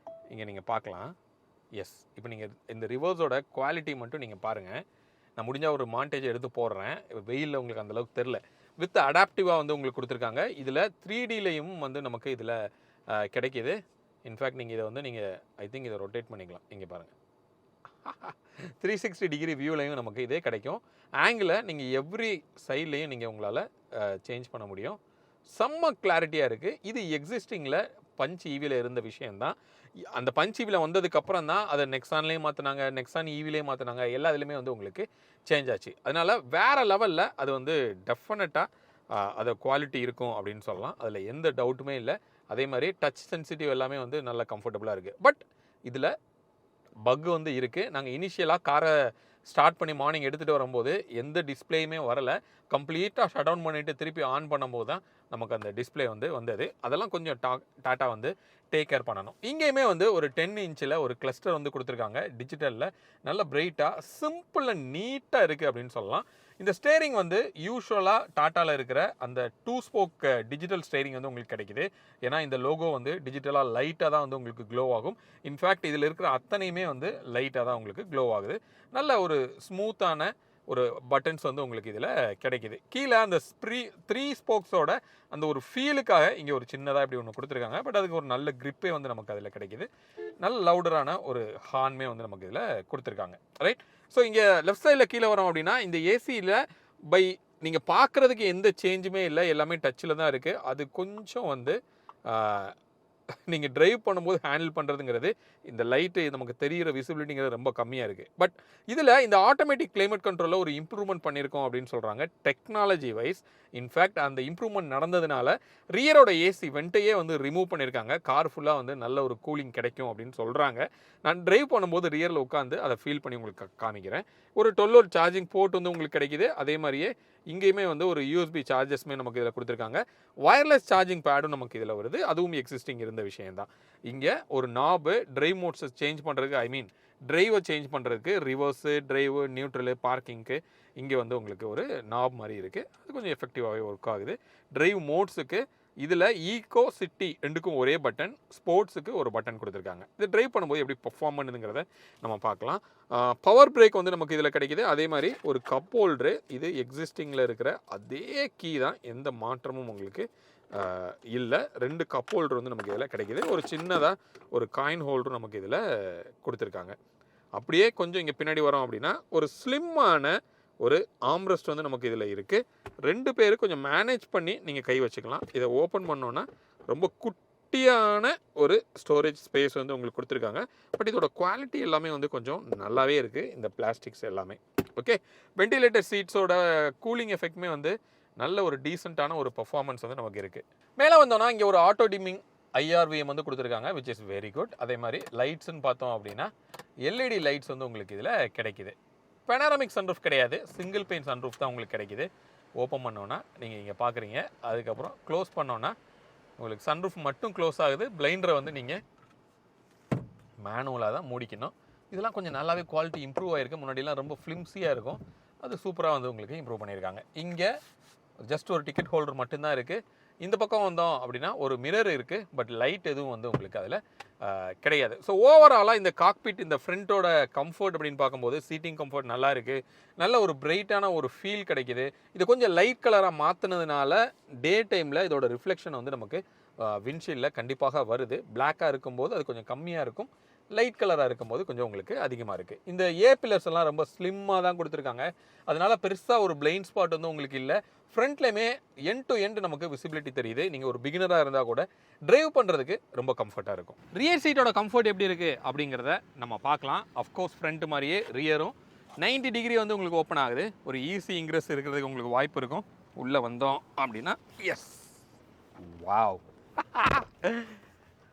இங்கே நீங்கள் பார்க்கலாம். எஸ், இப்போ நீங்கள் இந்த ரிவர்ஸோட குவாலிட்டி மட்டும் நீங்கள் பாருங்கள். நான் முடிஞ்சால் ஒரு மாண்டேஜ் எடுத்து போடுறேன். வெயிலில் உங்களுக்கு அந்தளவுக்கு தெரில. வித் அடாப்டிவாக வந்து உங்களுக்கு கொடுத்துருக்காங்க. இதில் 3Dலையும் வந்து நமக்கு இதில் கிடைக்கிது. இன்ஃபேக்ட் நீங்கள் இதை வந்து நீங்கள் ஐ திங்க் இதை ரொட்டேட் பண்ணிக்கலாம். இங்கே பாருங்கள், 360 டிகிரி வியூலையும் நமக்கு இதே கிடைக்கும். ஆங்கிளை நீங்கள் எவ்ரி சைட்லேயும் நீங்கள் உங்களால் சேஞ்ச் பண்ண முடியும். செம்ம கிளாரிட்டியாக இருக்குது. இது எக்ஸிஸ்டிங்கில் பஞ்ச் ஈவியில் இருந்த விஷயந்தான். அந்த பஞ்ச் ஈவியில் வந்ததுக்கப்புறம் தான் அதை நெக்ஸான்லேயும் மாற்றினாங்க, நெக்ஸான் ஈவிலேயும் மாற்றினாங்க. எல்லா இதுலேயுமே வந்து உங்களுக்கு சேஞ்ச் ஆச்சு. அதனால் வேறு லெவலில் அது வந்து டெஃபினட்டாக அதை குவாலிட்டி இருக்கும் அப்படின்னு சொல்லலாம். அதில் எந்த டவுட்டுமே இல்லை. அதே மாதிரி டச் சென்சிட்டிவ் எல்லாமே வந்து நல்லா கம்ஃபர்டபுளாக இருக்குது. பட் இதில் பக் வந்து இருக்குது. நாங்கள் இனிஷியலாக காரை ஸ்டார்ட் பண்ணி மார்னிங் எடுத்துகிட்டு வரும்போது எந்த டிஸ்பிளேயுமே வரலை. கம்ப்ளீட்டாக ஷட் டவுன் பண்ணிவிட்டு திருப்பி ஆன் பண்ணும்போது தான் நமக்கு அந்த டிஸ்பிளே வந்து வந்தது. அதெல்லாம் கொஞ்சம் டாட்டா வந்து டேக் கேர் பண்ணணும். இங்கேயுமே வந்து ஒரு 10 இன்ச்சில் ஒரு கிளஸ்டர் வந்து கொடுத்துருக்காங்க டிஜிட்டலில். நல்ல பிரைட்டாக சிம்பிள் அண்ட் நீட்டாக இருக்குது அப்படின்னு சொல்லலாம். இந்த ஸ்டேரிங் வந்து யூஸ்வலாக டாட்டாவில் இருக்கிற அந்த 2 ஸ்போக் டிஜிட்டல் ஸ்டேரிங் வந்து உங்களுக்கு கிடைக்குது. ஏன்னா இந்த லோகோ வந்து டிஜிட்டலாக லைட்டாக தான் வந்து உங்களுக்கு க்ளோ ஆகும். இன்ஃபேக்ட் இதில் இருக்கிற அத்தனையுமே வந்து லைட்டாக தான் உங்களுக்கு க்ளோ ஆகுது. நல்ல ஒரு ஸ்மூத்தான ஒரு பட்டன்ஸ் வந்து உங்களுக்கு இதில் கிடைக்கிது. கீழே அந்த 3 ஸ்போக்ஸோட அந்த ஒரு ஃபீலுக்காக இங்கே ஒரு சின்னதாக இப்படி ஒன்று கொடுத்துருக்காங்க. பட் அதுக்கு ஒரு நல்ல கிரிப்பே வந்து நமக்கு அதில் கிடைக்கிது. நல்ல லவுடரான ஒரு ஹார்ன்மே வந்து நமக்கு இதில் கொடுத்துருக்காங்க. ரைட். ஸோ இங்கே லெஃப்ட் சைடில் கீழே வரோம் அப்படின்னா இந்த ஏசியில் நீங்கள் பார்க்குறதுக்கு எந்த சேஞ்சுமே இல்லை. எல்லாமே டச்சில் தான் இருக்குது. அது கொஞ்சம் வந்து நீங்கள் ட்ரைவ் பண்ணும்போது ஹேண்டில் பண்ணுறதுங்கிறது இந்த லைட்டு நமக்கு தெரிகிற விசிபிலிட்டிங்கிறது ரொம்ப கம்மியாக இருக்குது. பட் இதில் இந்த ஆட்டோமேட்டிக் கிளைமேட் கண்ட்ரோலில் ஒரு இம்ப்ரூவ்மெண்ட் பண்ணியிருக்கோம் அப்படின்னு சொல்கிறாங்க டெக்னாலஜி வைஸ். இன்ஃபேக்ட் அந்த இம்ப்ரூவ்மெண்ட் நடந்ததுனால ரியரோட ஏசி வெண்ட்டையே வந்து ரிமூவ் பண்ணியிருக்காங்க. கார் ஃபுல்லாக வந்து நல்ல ஒரு கூலிங் கிடைக்கும் அப்படின்னு சொல்கிறாங்க. நான் ட்ரைவ் பண்ணும்போது ரியரில் உட்காந்து அதை ஃபீல் பண்ணி உங்களுக்கு காமிக்கிறேன். ஒரு 12 வோல்ட் சார்ஜிங் போர்ட் வந்து உங்களுக்கு கிடைக்கிது. அதே மாதிரியே இங்கேயுமே வந்து ஒரு யூஎஸ்பி சார்ஜஸ்மே நமக்கு இதில் கொடுத்துருக்காங்க. வயர்லெஸ் சார்ஜிங் பேடும் நமக்கு இதில் வருது. அதுவும் எக்ஸிஸ்டிங் இருந்த விஷயம்தான். இங்கே ஒரு நாபு ட்ரைவ் மோட்ஸை சேஞ்ச் பண்ணுறதுக்கு ட்ரைவை சேஞ்ச் பண்ணுறதுக்கு ரிவர்ஸு, ட்ரைவு, நியூட்ரலு, பார்க்கிங்க்கு இங்கே வந்து உங்களுக்கு ஒரு நாப் மாதிரி இருக்குது. அது கொஞ்சம் எஃபெக்டிவாகவே ஒர்க் ஆகுது. ட்ரைவ் மோட்ஸுக்கு இதில் ஈகோ, சிட்டி ரெண்டுக்கும் ஒரே பட்டன், ஸ்போர்ட்ஸுக்கு ஒரு பட்டன் கொடுத்துருக்காங்க. இது ட்ரைவ் பண்ணும்போது எப்படி பர்ஃபார்ம் பண்ணுதுங்கிறத நம்ம பார்க்கலாம். பவர் பிரேக் வந்து நமக்கு இதில் கிடைக்கிது. அதே மாதிரி ஒரு கப் ஹோல்டரு, இது எக்ஸிஸ்டிங்கில் இருக்கிற அதே கீ தான், எந்த மாற்றமும் உங்களுக்கு இல்லை. 2 கப் ஹோல்டர் வந்து நமக்கு இதில் கிடைக்கிது. ஒரு சின்னதாக ஒரு காயின் ஹோல்டரும் நமக்கு இதில் கொடுத்துருக்காங்க. அப்படியே கொஞ்சம் இங்கே பின்னாடி வரோம் அப்படின்னா ஒரு ஸ்லிம்மான ஒரு ஆம்ரெஸ்ட் வந்து நமக்கு இதில் இருக்குது. 2 பேர் கொஞ்சம் மேனேஜ் பண்ணி நீங்கள் கை வச்சுக்கலாம். இதை ஓப்பன் பண்ணோன்னா ரொம்ப குட்டியான ஒரு ஸ்டோரேஜ் ஸ்பேஸ் வந்து உங்களுக்கு கொடுத்துருக்காங்க. பட் இதோட குவாலிட்டி எல்லாமே வந்து கொஞ்சம் நல்லாவே இருக்குது, இந்த பிளாஸ்டிக்ஸ் எல்லாமே. ஓகே, வென்டிலேட்டர் சீட்ஸோட கூலிங் எஃபெக்ட்மே வந்து நல்ல ஒரு டீசெண்டான ஒரு பர்ஃபார்மன்ஸ் வந்து நமக்கு இருக்குது. மேலே வந்தோன்னா இங்கே ஒரு ஆட்டோ டிமிங் IRVM வந்து கொடுத்துருக்காங்க, விச் இஸ் வெரி குட். அதே மாதிரி லைட்ஸ்ன்னு பார்த்தோம் அப்படின்னா LED லைட்ஸ் வந்து உங்களுக்கு இதில் கிடைக்கிது. பெனாரமிக் சன்ரூஃப் கிடையாது, சிங்கிள் பெயின் சன்ரூஃப் தான் உங்களுக்கு கிடைக்கிது. ஓப்பன் பண்ணோன்னா நீங்கள் இங்கே பார்க்குறீங்க. அதுக்கப்புறம் க்ளோஸ் பண்ணோன்னா உங்களுக்கு சன்ரூஃப் மட்டும் க்ளோஸ் ஆகுது. பிளைண்டரை வந்து நீங்கள் மேனுவலாக தான் மூடிக்கணும். இதெல்லாம் கொஞ்சம் நல்லாவே குவாலிட்டி இம்ப்ரூவ் ஆகிருக்கு. முன்னாடிலாம் ரொம்ப ஃப்ளிம்ஸியாக இருக்கும், அது சூப்பராக வந்து உங்களுக்கு இம்ப்ரூவ் பண்ணியிருக்காங்க. இங்கே ஜஸ்ட் ஒரு டிக்கெட் ஹோல்டர் மட்டும்தான் இருக்குது. இந்த பக்கம் வந்தோம் அப்படின்னா ஒரு மிரர் இருக்குது, பட் லைட் எதுவும் வந்து உங்களுக்கு அதில் கிடையாது. ஸோ ஓவராலாக இந்த காக்பிட், இந்த ஃப்ரண்ட்டோட கம்ஃபர்ட் அப்படின்னு பார்க்கும்போது சீட்டிங் கம்ஃபர்ட் நல்லா இருக்குது. நல்ல ஒரு பிரைட்டான ஒரு ஃபீல் கிடைக்கிது. இது கொஞ்சம் லைட் கலராக மாற்றினதுனால டே டைமில் இதோட ரிஃப்ளெக்ஷன் வந்து நமக்கு விண்ட்ஷீல்டில் கண்டிப்பாக வருது. பிளாக்காக இருக்கும்போது அது கொஞ்சம் கம்மியாக இருக்கும், லைட் கலராக இருக்கும்போது கொஞ்சம் உங்களுக்கு அதிகமாக இருக்குது. இந்த பில்லர்ஸ் எல்லாம் ரொம்ப ஸ்லிம்மாக தான் கொடுத்துருக்காங்க. அதனால் பெருசாக ஒரு பிளைண்ட் ஸ்பாட் வந்து உங்களுக்கு இல்லை. ஃப்ரண்ட்லேயுமே எண்ட் டு எண்ட் நமக்கு விசிபிலிட்டி தெரியுது. நீங்கள் ஒரு பிகினராக இருந்தால் கூட டிரைவ் பண்ணுறதுக்கு ரொம்ப கம்ஃபர்ட்டாக இருக்கும். ரியர் சீட்டோட கம்ஃபர்ட் எப்படி இருக்குது அப்படிங்கிறத நம்ம பார்க்கலாம். அஃப்கோர்ஸ் ஃப்ரண்ட் மாதிரியே ரியரும் 90 டிகிரி வந்து உங்களுக்கு ஓப்பன் ஆகுது. ஒரு ஈஸி இன்க்ரெஸ் இருக்கிறதுக்கு உங்களுக்கு வாய்ப்பு இருக்கும். உள்ளே வந்தோம் அப்படின்னா எஸ், வாவ்,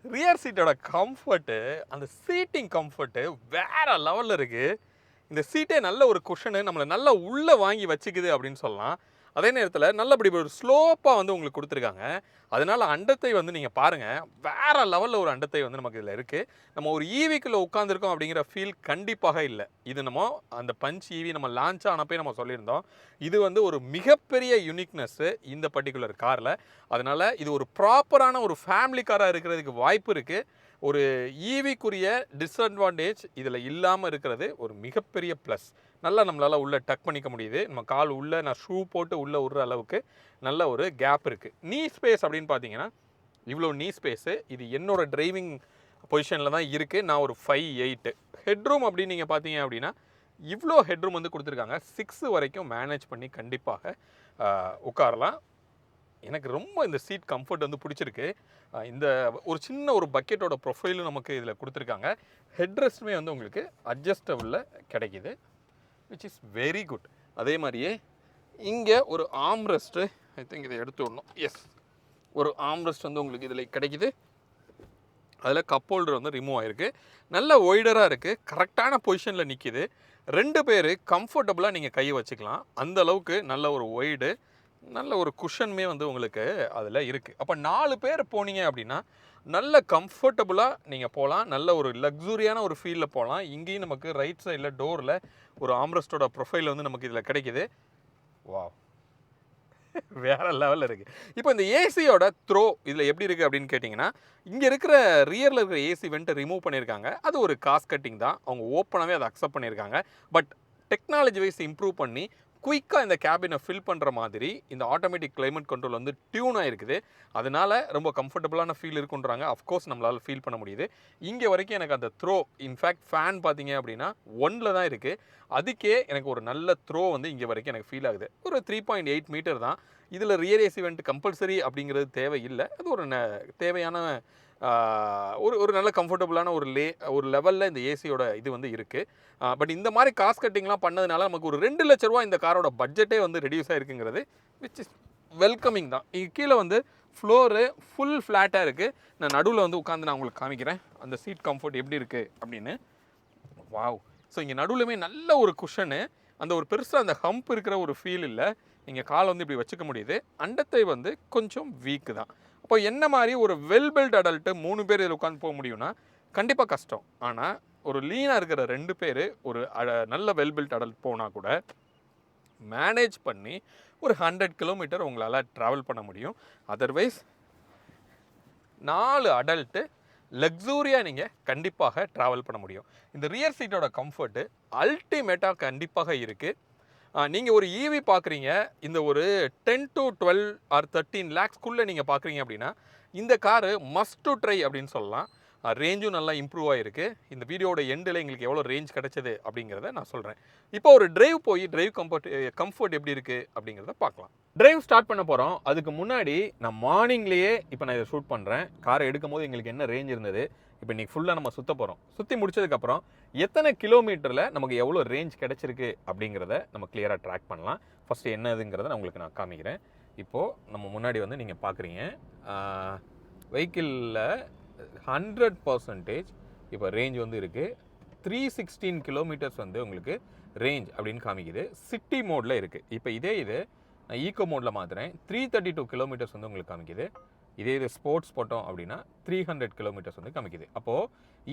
ரியர் சீட்டோட கம்ஃபர்ட்டு, அந்த சீட்டிங் கம்ஃபர்ட்டு வேறு லெவலில் இருக்குது. இந்த சீட்டே நல்ல ஒரு குஷனு, நம்மளை நல்லா உள்ளே வாங்கி வச்சுக்குது அப்படின்னு சொல்லலாம். அதே நேரத்தில் நல்லபடி ஒரு ஸ்லோப்பாக வந்து உங்களுக்கு கொடுத்துருக்காங்க. அதனால் அண்டத்தை வந்து நீங்கள் பாருங்கள், வேறு லெவலில் ஒரு அண்டத்தை வந்து நமக்கு இதில் இருக்குது. நம்ம ஒரு ஈவிக்குள்ளே உட்காந்துருக்கோம் அப்படிங்கிற ஃபீல் கண்டிப்பாக இல்லை. இது நம்ம அந்த பஞ்ச் ஈவி நம்ம லான்ச் ஆனப்பே நம்ம சொல்லியிருந்தோம். இது வந்து ஒரு மிகப்பெரிய யூனிக்னஸ்ஸு இந்த பர்டிகுலர் காரில். அதனால் இது ஒரு ப்ராப்பரான ஒரு ஃபேமிலி காராக இருக்கிறதுக்கு வாய்ப்பு இருக்குது. ஒரு ஈவிக்குரிய டிஸ்அட்வான்டேஜ் இதில் இல்லாமல் இருக்கிறது ஒரு மிகப்பெரிய ப்ளஸ். நல்லா நம்மளால் உள்ளே டக் பண்ணிக்க முடியுது. நம்ம கால் உள்ளே நான் ஷூ போட்டு உள்ளே விடுற அளவுக்கு நல்ல ஒரு கேப் இருக்குது. நீ ஸ்பேஸ் அப்படின்னு பார்த்தீங்கன்னா இவ்வளோ நீ ஸ்பேஸு. இது என்னோடய டிரைவிங் பொசிஷனில் தான் இருக்குது. நான் ஒரு 5'8". ஹெட்ரூம் அப்படின்னு நீங்கள் பார்த்தீங்க அப்படின்னா இவ்வளோ ஹெட்ரூம் வந்து கொடுத்துருக்காங்க. 6 வரைக்கும் மேனேஜ் பண்ணி கண்டிப்பாக உட்காரலாம். எனக்கு ரொம்ப இந்த சீட் கம்ஃபர்ட் வந்து பிடிச்சிருக்கு. இந்த ஒரு சின்ன ஒரு பக்கெட்டோட ப்ரொஃபைலும் நமக்கு இதில் கொடுத்துருக்காங்க. ஹெட்ரெஸ்ட்டுமே வந்து உங்களுக்கு அட்ஜஸ்டபிளில் கிடைக்கிது, விச் இஸ் வெரி குட். அதே மாதிரியே இங்கே ஒரு ஆம்ரெஸ்ட்டு, ஐ திங்க் இதை எடுத்து விடணும். எஸ், ஒரு ஆம்ரெஸ்ட் வந்து உங்களுக்கு இதில் கிடைக்கிது. அதில் கப் ஹோல்டர் வந்து ரிமூவ் ஆகிருக்கு. நல்ல ஒய்டராக இருக்குது, கரெக்டான பொசிஷனில் நிற்கிது. 2 பேர் கம்ஃபர்டபுளாக நீங்கள் கையை வச்சுக்கலாம். அந்த அளவுக்கு நல்ல ஒரு ஒய்டு, நல்ல ஒரு குஷனுமே வந்து உங்களுக்கு அதில் இருக்குது. அப்போ 4 பேர் போனீங்க அப்படின்னா நல்ல கம்ஃபர்டபுளாக நீங்கள் போகலாம். நல்ல ஒரு லக்ஸுரியான ஒரு ஃபீலில் போகலாம். இங்கேயும் நமக்கு ரைட் சைடில் டோரில் ஒரு ஆம்ரெஸ்டோட ப்ரொஃபைல் வந்து நமக்கு இதில் கிடைக்கிது. வா, வேறு லெவலில் இருக்குது. இப்போ இந்த ஏசியோட த்ரோ இதில் எப்படி இருக்குது அப்படின்னு கேட்டிங்கன்னா, இங்கே இருக்கிற ரியரில் இருக்கிற ஏசி வெண்ட்டை ரிமூவ் பண்ணியிருக்காங்க. அது ஒரு காஸ்ட் கட்டிங் தான். அவங்க ஓப்பனாகவே அதை அக்செப்ட் பண்ணியிருக்காங்க. பட் டெக்னாலஜி வைஸ் இம்ப்ரூவ் பண்ணி குயிக்காக இந்த கேபினை ஃபில் பண்ணுற மாதிரி இந்த ஆட்டோமேட்டிக் கிளைமேட் கண்ட்ரோல் வந்து டியூன் ஆகிருக்குது. அதனால் ரொம்ப கம்ஃபர்டபுளான ஃபீல் இருக்குன்றாங்க. அஃப்கோர்ஸ் நம்மளால் ஃபீல் பண்ண முடியுது. இங்கே வரைக்கும் எனக்கு அந்த த்ரோ, இன்ஃபேக்ட் ஃபேன் பார்த்தீங்க அப்படின்னா 1ல் தான் இருக்குது. அதுக்கே எனக்கு ஒரு நல்ல த்ரோ வந்து இங்கே வரைக்கும் எனக்கு ஃபீல் ஆகுது. ஒரு 3.8 மீட்டர் தான். இதில் ரியர் ஏசி வெண்ட் கம்பல்சரி அப்படிங்கிறது தேவையில்லை. அது ஒரு தேவையான ஒரு நல்ல கம்ஃபர்டபுளான ஒரு லெவலில் இந்த ஏசியோட இது வந்து இருக்குது. பட் இந்த மாதிரி காஸ்ட் கட்டிங்லாம் பண்ணதுனால நமக்கு ஒரு 2 லட்ச ரூபா இந்த காரோட பட்ஜெட்டே வந்து ரெடியூஸ் ஆகிருக்குங்கிறது விச் இஸ் வெல்கமிங் தான். இங்கே கீழே வந்து ஃப்ளோரு ஃபுல் ஃப்ளாட்டாக இருக்குது. நான் நடுவில் வந்து உட்காந்து நான் உங்களுக்கு காமிக்கிறேன் அந்த சீட் கம்ஃபர்ட் எப்படி இருக்குது அப்படின்னு. வாவ். ஸோ இங்கே நடுவுலையுமே நல்ல ஒரு குஷனு, அந்த ஒரு பெருசாக அந்த ஹம்ப் இருக்கிற ஒரு ஃபீல் இல்லை. நீங்கள் காலை வந்து இப்படி வச்சுக்க முடியுது. அண்டத்தை வந்து கொஞ்சம் வீக்கு தான். அப்போ என்ன மாதிரி ஒரு வெல் பில்ட் அடல்ட்டு 3 பேர் இதில் உட்காந்து போக முடியும்னா கண்டிப்பாக கஷ்டம். ஆனால் ஒரு லீனாக இருக்கிற 2 பேர் ஒரு நல்ல வெல் பில்ட் அடல்ட் போனால் கூட மேனேஜ் பண்ணி ஒரு 100 கிலோமீட்டர் உங்களால் ட்ராவல் பண்ண முடியும். அதர்வைஸ் 4 அடல்ட்டு லக்ஸூரியாக நீங்கள் கண்டிப்பாக ட்ராவல் பண்ண முடியும். இந்த ரியர் சீட்டோட கம்ஃபர்ட்டு அல்டிமேட்டாக கண்டிப்பாக இருக்குது. நீங்கள் ஒரு ஈவி பார்க்குறீங்க, இந்த ஒரு 10 to 12 or 13 lakhsக்குள்ளே நீங்கள் பார்க்குறீங்க அப்படின்னா இந்த காரு மஸ்ட் டு ட்ரை அப்படின்னு சொல்லலாம். ரேஞ்சும் நல்லா இம்ப்ரூவ் ஆகிருக்கு. இந்த வீடியோட எண்டில் எங்களுக்கு எவ்வளோ ரேஞ்ச் கிடச்சிது அப்படிங்கிறத நான் சொல்கிறேன். இப்போ ஒரு டிரைவ் போய் டிரைவ் கம்ஃபர்ட் எப்படி இருக்குது அப்படிங்கிறத பார்க்கலாம். டிரைவ் ஸ்டார்ட் பண்ண போகிறோம். அதுக்கு முன்னாடி நான் மார்னிங்லேயே இப்போ நான் இதை ஷூட் பண்ணுறேன். காரை எடுக்கும் போது எங்களுக்கு என்ன ரேஞ்ச் இருந்தது, இப்போ இன்றைக்கி ஃபுல்லாக நம்ம சுற்ற போகிறோம். சுற்றி முடிச்சதுக்கப்புறம் எத்தனை கிலோமீட்டரில் நமக்கு எவ்வளோ ரேஞ்ச் கிடச்சிருக்கு அப்படிங்கிறத நம்ம கிளியராக ட்ராக் பண்ணலாம். ஃபஸ்ட்டு என்னதுங்கிறத நான் உங்களுக்கு நான் காமிக்கிறேன். இப்போது நம்ம முன்னாடி வந்து நீங்கள் பார்க்குறீங்க வெஹிக்கிளில் 100% இப்போ ரேஞ்ச் வந்து இருக்குது. 316 கிலோமீட்டர்ஸ் வந்து உங்களுக்கு ரேஞ்ச் அப்படின்னு காமிக்குது. சிட்டி மோடில் இருக்குது. இப்போ இது நான் ஈக்கோ மோடில் மாற்றுறேன். 332 கிலோமீட்டர்ஸ் வந்து உங்களுக்கு காமிக்குது. இது ஸ்போர்ட்ஸ் போட்டோம் அப்படின்னா 300 கிலோமீட்டர்ஸ் வந்து காமிக்குது. அப்போது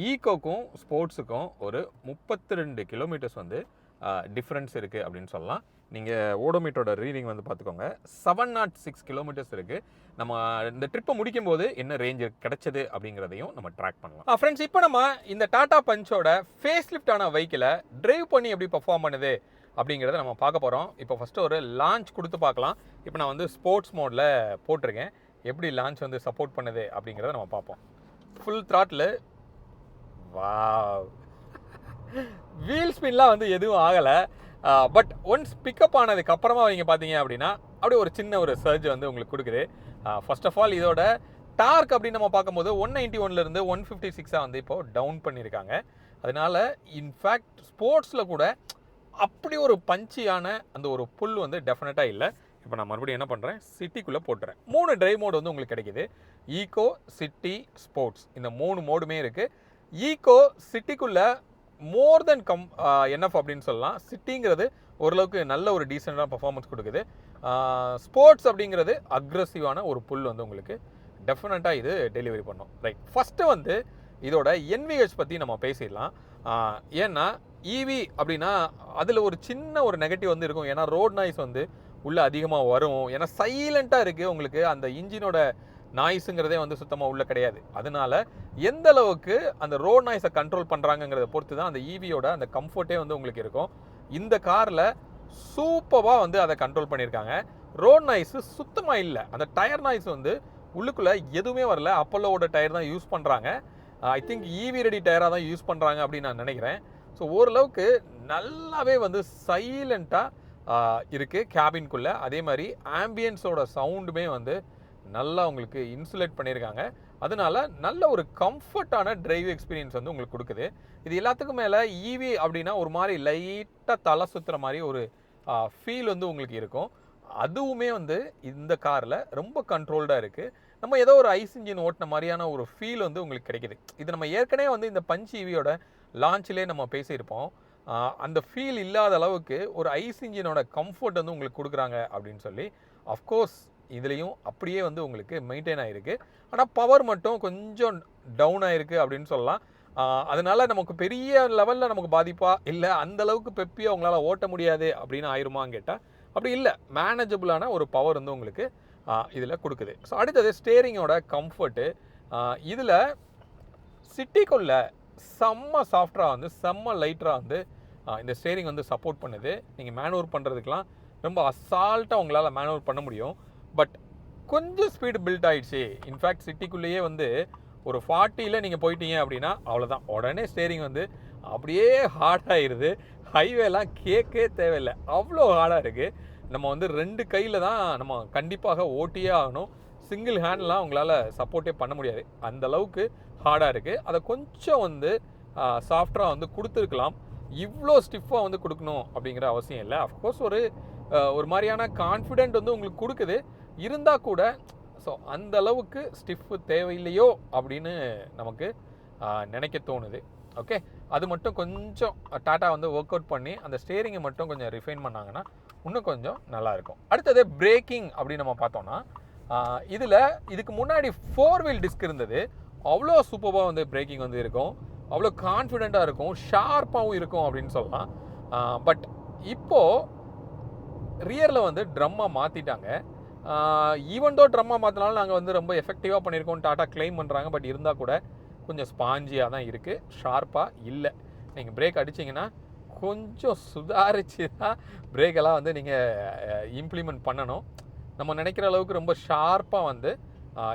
ஈக்கோக்கும் ஸ்போர்ட்ஸுக்கும் ஒரு 32 கிலோமீட்டர்ஸ் வந்து டிஃப்ரென்ஸ் இருக்குது அப்படின்னு சொல்லலாம். நீங்கள் ஓடோமீட்டரோட ரீடிங் வந்து பார்த்துக்கோங்க. 706 கிலோமீட்டர்ஸ் இருக்குது. நம்ம இந்த ட்ரிப்பை முடிக்கும் போது என்ன ரேஞ்ச் கிடைச்சது அப்படிங்கிறதையும் நம்ம ட்ராக் பண்ணலாம். ஃப்ரெண்ட்ஸ், இப்போ நம்ம இந்த டாடா பஞ்சோட ஃபேஸ் லிஃப்டான வெஹிக்கிளை டிரைவ் பண்ணி எப்படி பர்ஃபார்ம் பண்ணுது அப்படிங்கிறத நம்ம பார்க்க போகிறோம். இப்போ ஃபஸ்ட்டு ஒரு லான்ச் கொடுத்து பார்க்கலாம். இப்போ நான் வந்து ஸ்போர்ட்ஸ் மோடில் போட்டிருக்கேன். எப்படி லான்ச் வந்து சப்போர்ட் பண்ணுது அப்படிங்கிறத நம்ம பார்ப்போம். Full throttle. வாவ், வீல் ஸ்பின்லாம் வந்து எதுவும் ஆகலை. பட் ஒன்ஸ் பிக்கப் ஆனதுக்கு அப்புறமா நீங்கள் பார்த்தீங்க அப்படின்னா அப்படியே ஒரு சின்ன ஒரு சர்ஜ் வந்து உங்களுக்கு கொடுக்குது. ஃபர்ஸ்ட் ஆஃப் ஆல் இதோட டார்க் அப்படின்னு நம்ம பார்க்கும்போது 191லேருந்து 156 வந்து இப்போது டவுன் பண்ணியிருக்காங்க. அதனால இன்ஃபேக்ட் ஸ்போர்ட்ஸில் கூட அப்படி ஒரு பஞ்சியான அந்த ஒரு புல் வந்து டெஃபினட்டாக இல்லை. இப்போ நான் மறுபடியும் என்ன பண்ணுறேன், சிட்டிக்குள்ளே போட்டுறேன். 3 டிரைவ் மோடு வந்து உங்களுக்கு கிடைக்கிது. ஈக்கோ, சிட்டி, ஸ்போர்ட்ஸ், இந்த 3 மோடுமே இருக்குது. ஈக்கோ சிட்டிக்குள்ளே மோர் தென் என்எஃப் அப்படின்னு சொல்லலாம். சிட்டிங்கிறது ஓரளவுக்கு நல்ல ஒரு டீசெண்டான பர்ஃபார்மன்ஸ் கொடுக்குது. ஸ்போர்ட்ஸ் அப்படிங்கிறது அக்ரெசிவான ஒரு புல் வந்து உங்களுக்கு டெஃபினட்டாக இது டெலிவரி பண்ணும். ரைட், ஃபஸ்ட்டு வந்து இதோட NVH பற்றி நம்ம பேசிடலாம். ஏன்னா ஈவி அப்படின்னா அதில் ஒரு சின்ன ஒரு நெகட்டிவ் வந்து இருக்கும். ஏன்னா ரோட் நாய்ஸ் வந்து உள்ளே அதிகமாக வரும். ஏன்னா சைலண்ட்டாக இருக்குது, உங்களுக்கு அந்த இன்ஜினோட நாய்ஸுங்கிறதே வந்து சுத்தமாக உள்ளே கிடையாது. அதனால எந்த அளவுக்கு அந்த ரோட் நாய்ஸை கண்ட்ரோல் பண்ணுறாங்கங்கிறத பொறுத்து தான் அந்த ஈவியோட அந்த கம்ஃபர்ட்டே வந்து உங்களுக்கு இருக்கும். இந்த காரில் சூப்பராக வந்து அதை கண்ட்ரோல் பண்ணியிருக்காங்க. ரோட் நாய்ஸு சுத்தமாக இல்லை. அந்த டயர் நாய்ஸ் வந்து உள்ளுக்குள்ளே எதுவுமே வரல. அப்பல்லோவோட டயர் தான் யூஸ் பண்ணுறாங்க. ஐ திங்க் ஈவி ரெடி டயராக தான் யூஸ் பண்ணுறாங்க அப்படின்னு நான் நினைக்கிறேன். ஸோ ஓரளவுக்கு நல்லாவே வந்து சைலண்ட்டாக இருக்குது கேபின்குள்ளே. அதே மாதிரி ஆம்பியன்ஸோட சவுண்டுமே வந்து நல்லா உங்களுக்கு இன்சுலேட் பண்ணியிருக்காங்க. அதனால நல்ல ஒரு கம்ஃபர்ட்டான டிரைவ் எக்ஸ்பீரியன்ஸ் வந்து உங்களுக்கு கொடுக்குது. இது எல்லாத்துக்கும் மேலே ஈவி அப்படின்னா ஒரு மாதிரி லைட்டாக தலை சுற்றுற மாதிரி ஒரு ஃபீல் வந்து உங்களுக்கு இருக்கும். அதுவுமே வந்து இந்த காரில் ரொம்ப கண்ட்ரோல்டாக இருக்குது. நம்ம ஏதோ ஒரு ஐஸ் இன்ஜின் ஓட்டின மாதிரியான ஒரு ஃபீல் வந்து உங்களுக்கு கிடைக்குது. இது நம்ம ஏற்கனவே வந்து இந்த பஞ்ச் ஈவியோட லான்ச்சிலே நம்ம பேசியிருப்போம். அந்த ஃபீல் இல்லாத அளவுக்கு ஒரு ஐஸ் இன்ஜினோட கம்ஃபர்ட் வந்து உங்களுக்கு கொடுக்குறாங்க அப்படின்னு சொல்லி. அஃப்கோர்ஸ் இதுலேயும் அப்படியே வந்து உங்களுக்கு மெயின்டைன் ஆகிருக்கு. ஆனால் பவர் மட்டும் கொஞ்சம் டவுன் ஆகிருக்கு அப்படின்னு சொல்லலாம். அதனால நமக்கு பெரிய லெவலில் நமக்கு பாதிப்பா இல்லை அந்தளவுக்கு பெப்பியாக உங்களால் ஓட்ட முடியாது அப்படின்னு ஆயிருமான்னு கேட்டால் அப்படி இல்லை. மேனேஜபிளான ஒரு பவர் வந்து உங்களுக்கு இதில் கொடுக்குது. ஸோ அடுத்தது ஸ்டேரிங்கோட கம்ஃபர்ட்டு. இதில் சிட்டிக்குள்ள செம்ம சாஃப்டாக வந்து செம்ம லைட்டராக வந்து இந்த ஸ்டேரிங் வந்து சப்போர்ட் பண்ணுது. நீங்கள் மேனுவர் பண்ணுறதுக்கெலாம் ரொம்ப அசால்ட்டாக உங்களால் மேனுவர் பண்ண முடியும். பட் கொஞ்சம் ஸ்பீடு பில்ட் ஆகிடுச்சு. இன்ஃபேக்ட் சிட்டிக்குள்ளேயே வந்து ஒரு 40ல் நீங்கள் போயிட்டீங்க அப்படின்னா அவ்வளோதான், உடனே ஸ்டேரிங் வந்து அப்படியே ஹார்டாகிடுது. ஹைவேலாம் கேட்கவே தேவையில்லை, அவ்வளோ ஹார்டாக இருக்குது. நம்ம வந்து 2 கையில் தான் நம்ம கண்டிப்பாக ஓட்டியே ஆகணும். சிங்கிள் ஹேண்ட்லாம் உங்களால் சப்போர்ட்டே பண்ண முடியாது, அந்தளவுக்கு ஹார்டாக இருக்குது. அதை கொஞ்சம் வந்து சாஃப்டாக வந்து கொடுத்துருக்கலாம். இவ்வளோ ஸ்டிஃபாக வந்து கொடுக்கணும் அப்படிங்கிற அவசியம் இல்லை. அஃப்கோர்ஸ் ஒரு மாதிரியான கான்ஃபிடென்ட் வந்து உங்களுக்கு கொடுக்குது. இருந்தால் கூட ஸோ அந்த அளவுக்கு ஸ்டிஃப் தேவையில்லையோ அப்படின்னு நமக்கு நினைக்க தோணுது. ஓகே, அது மட்டும் கொஞ்சம் டாட்டா வந்து ஒர்க் அவுட் பண்ணி அந்த ஸ்டேரிங்கை மட்டும் கொஞ்சம் ரிஃபைன் பண்ணாங்கன்னா இன்னும் கொஞ்சம் நல்லாயிருக்கும். அடுத்தது பிரேக்கிங் அப்படின்னு நம்ம பார்த்தோன்னா இதுக்கு முன்னாடி 4 வீல் டிஸ்க் இருந்தது. அவ்வளோ சூப்பராக வந்து பிரேக்கிங் வந்து இருக்கும், அவ்வளோ கான்ஃபிடெண்ட்டாக இருக்கும், ஷார்ப்பாகவும் இருக்கும் அப்படின்னு சொல்லலாம். பட் இப்போது ரியரில் வந்து ட்ரம்மாக மாற்றிட்டாங்க. ஈவன் தோ ட்ரம்மாக மாற்றினாலும் நாங்கள் வந்து ரொம்ப எஃபெக்டிவாக பண்ணியிருக்கோம் டாட்டா கிளைம் பண்ணுறாங்க. பட் இருந்தால் கூட கொஞ்சம் ஸ்பாஞ்சியாக தான் இருக்குது, ஷார்ப்பாக இல்லை. நீங்கள் பிரேக் அடிச்சிங்கன்னா கொஞ்சம் சுதாரித்து தான் பிரேக்கெல்லாம் வந்து நீங்கள் இம்ப்ளிமெண்ட் பண்ணணும். நம்ம நினைக்கிற அளவுக்கு ரொம்ப ஷார்ப்பாக வந்து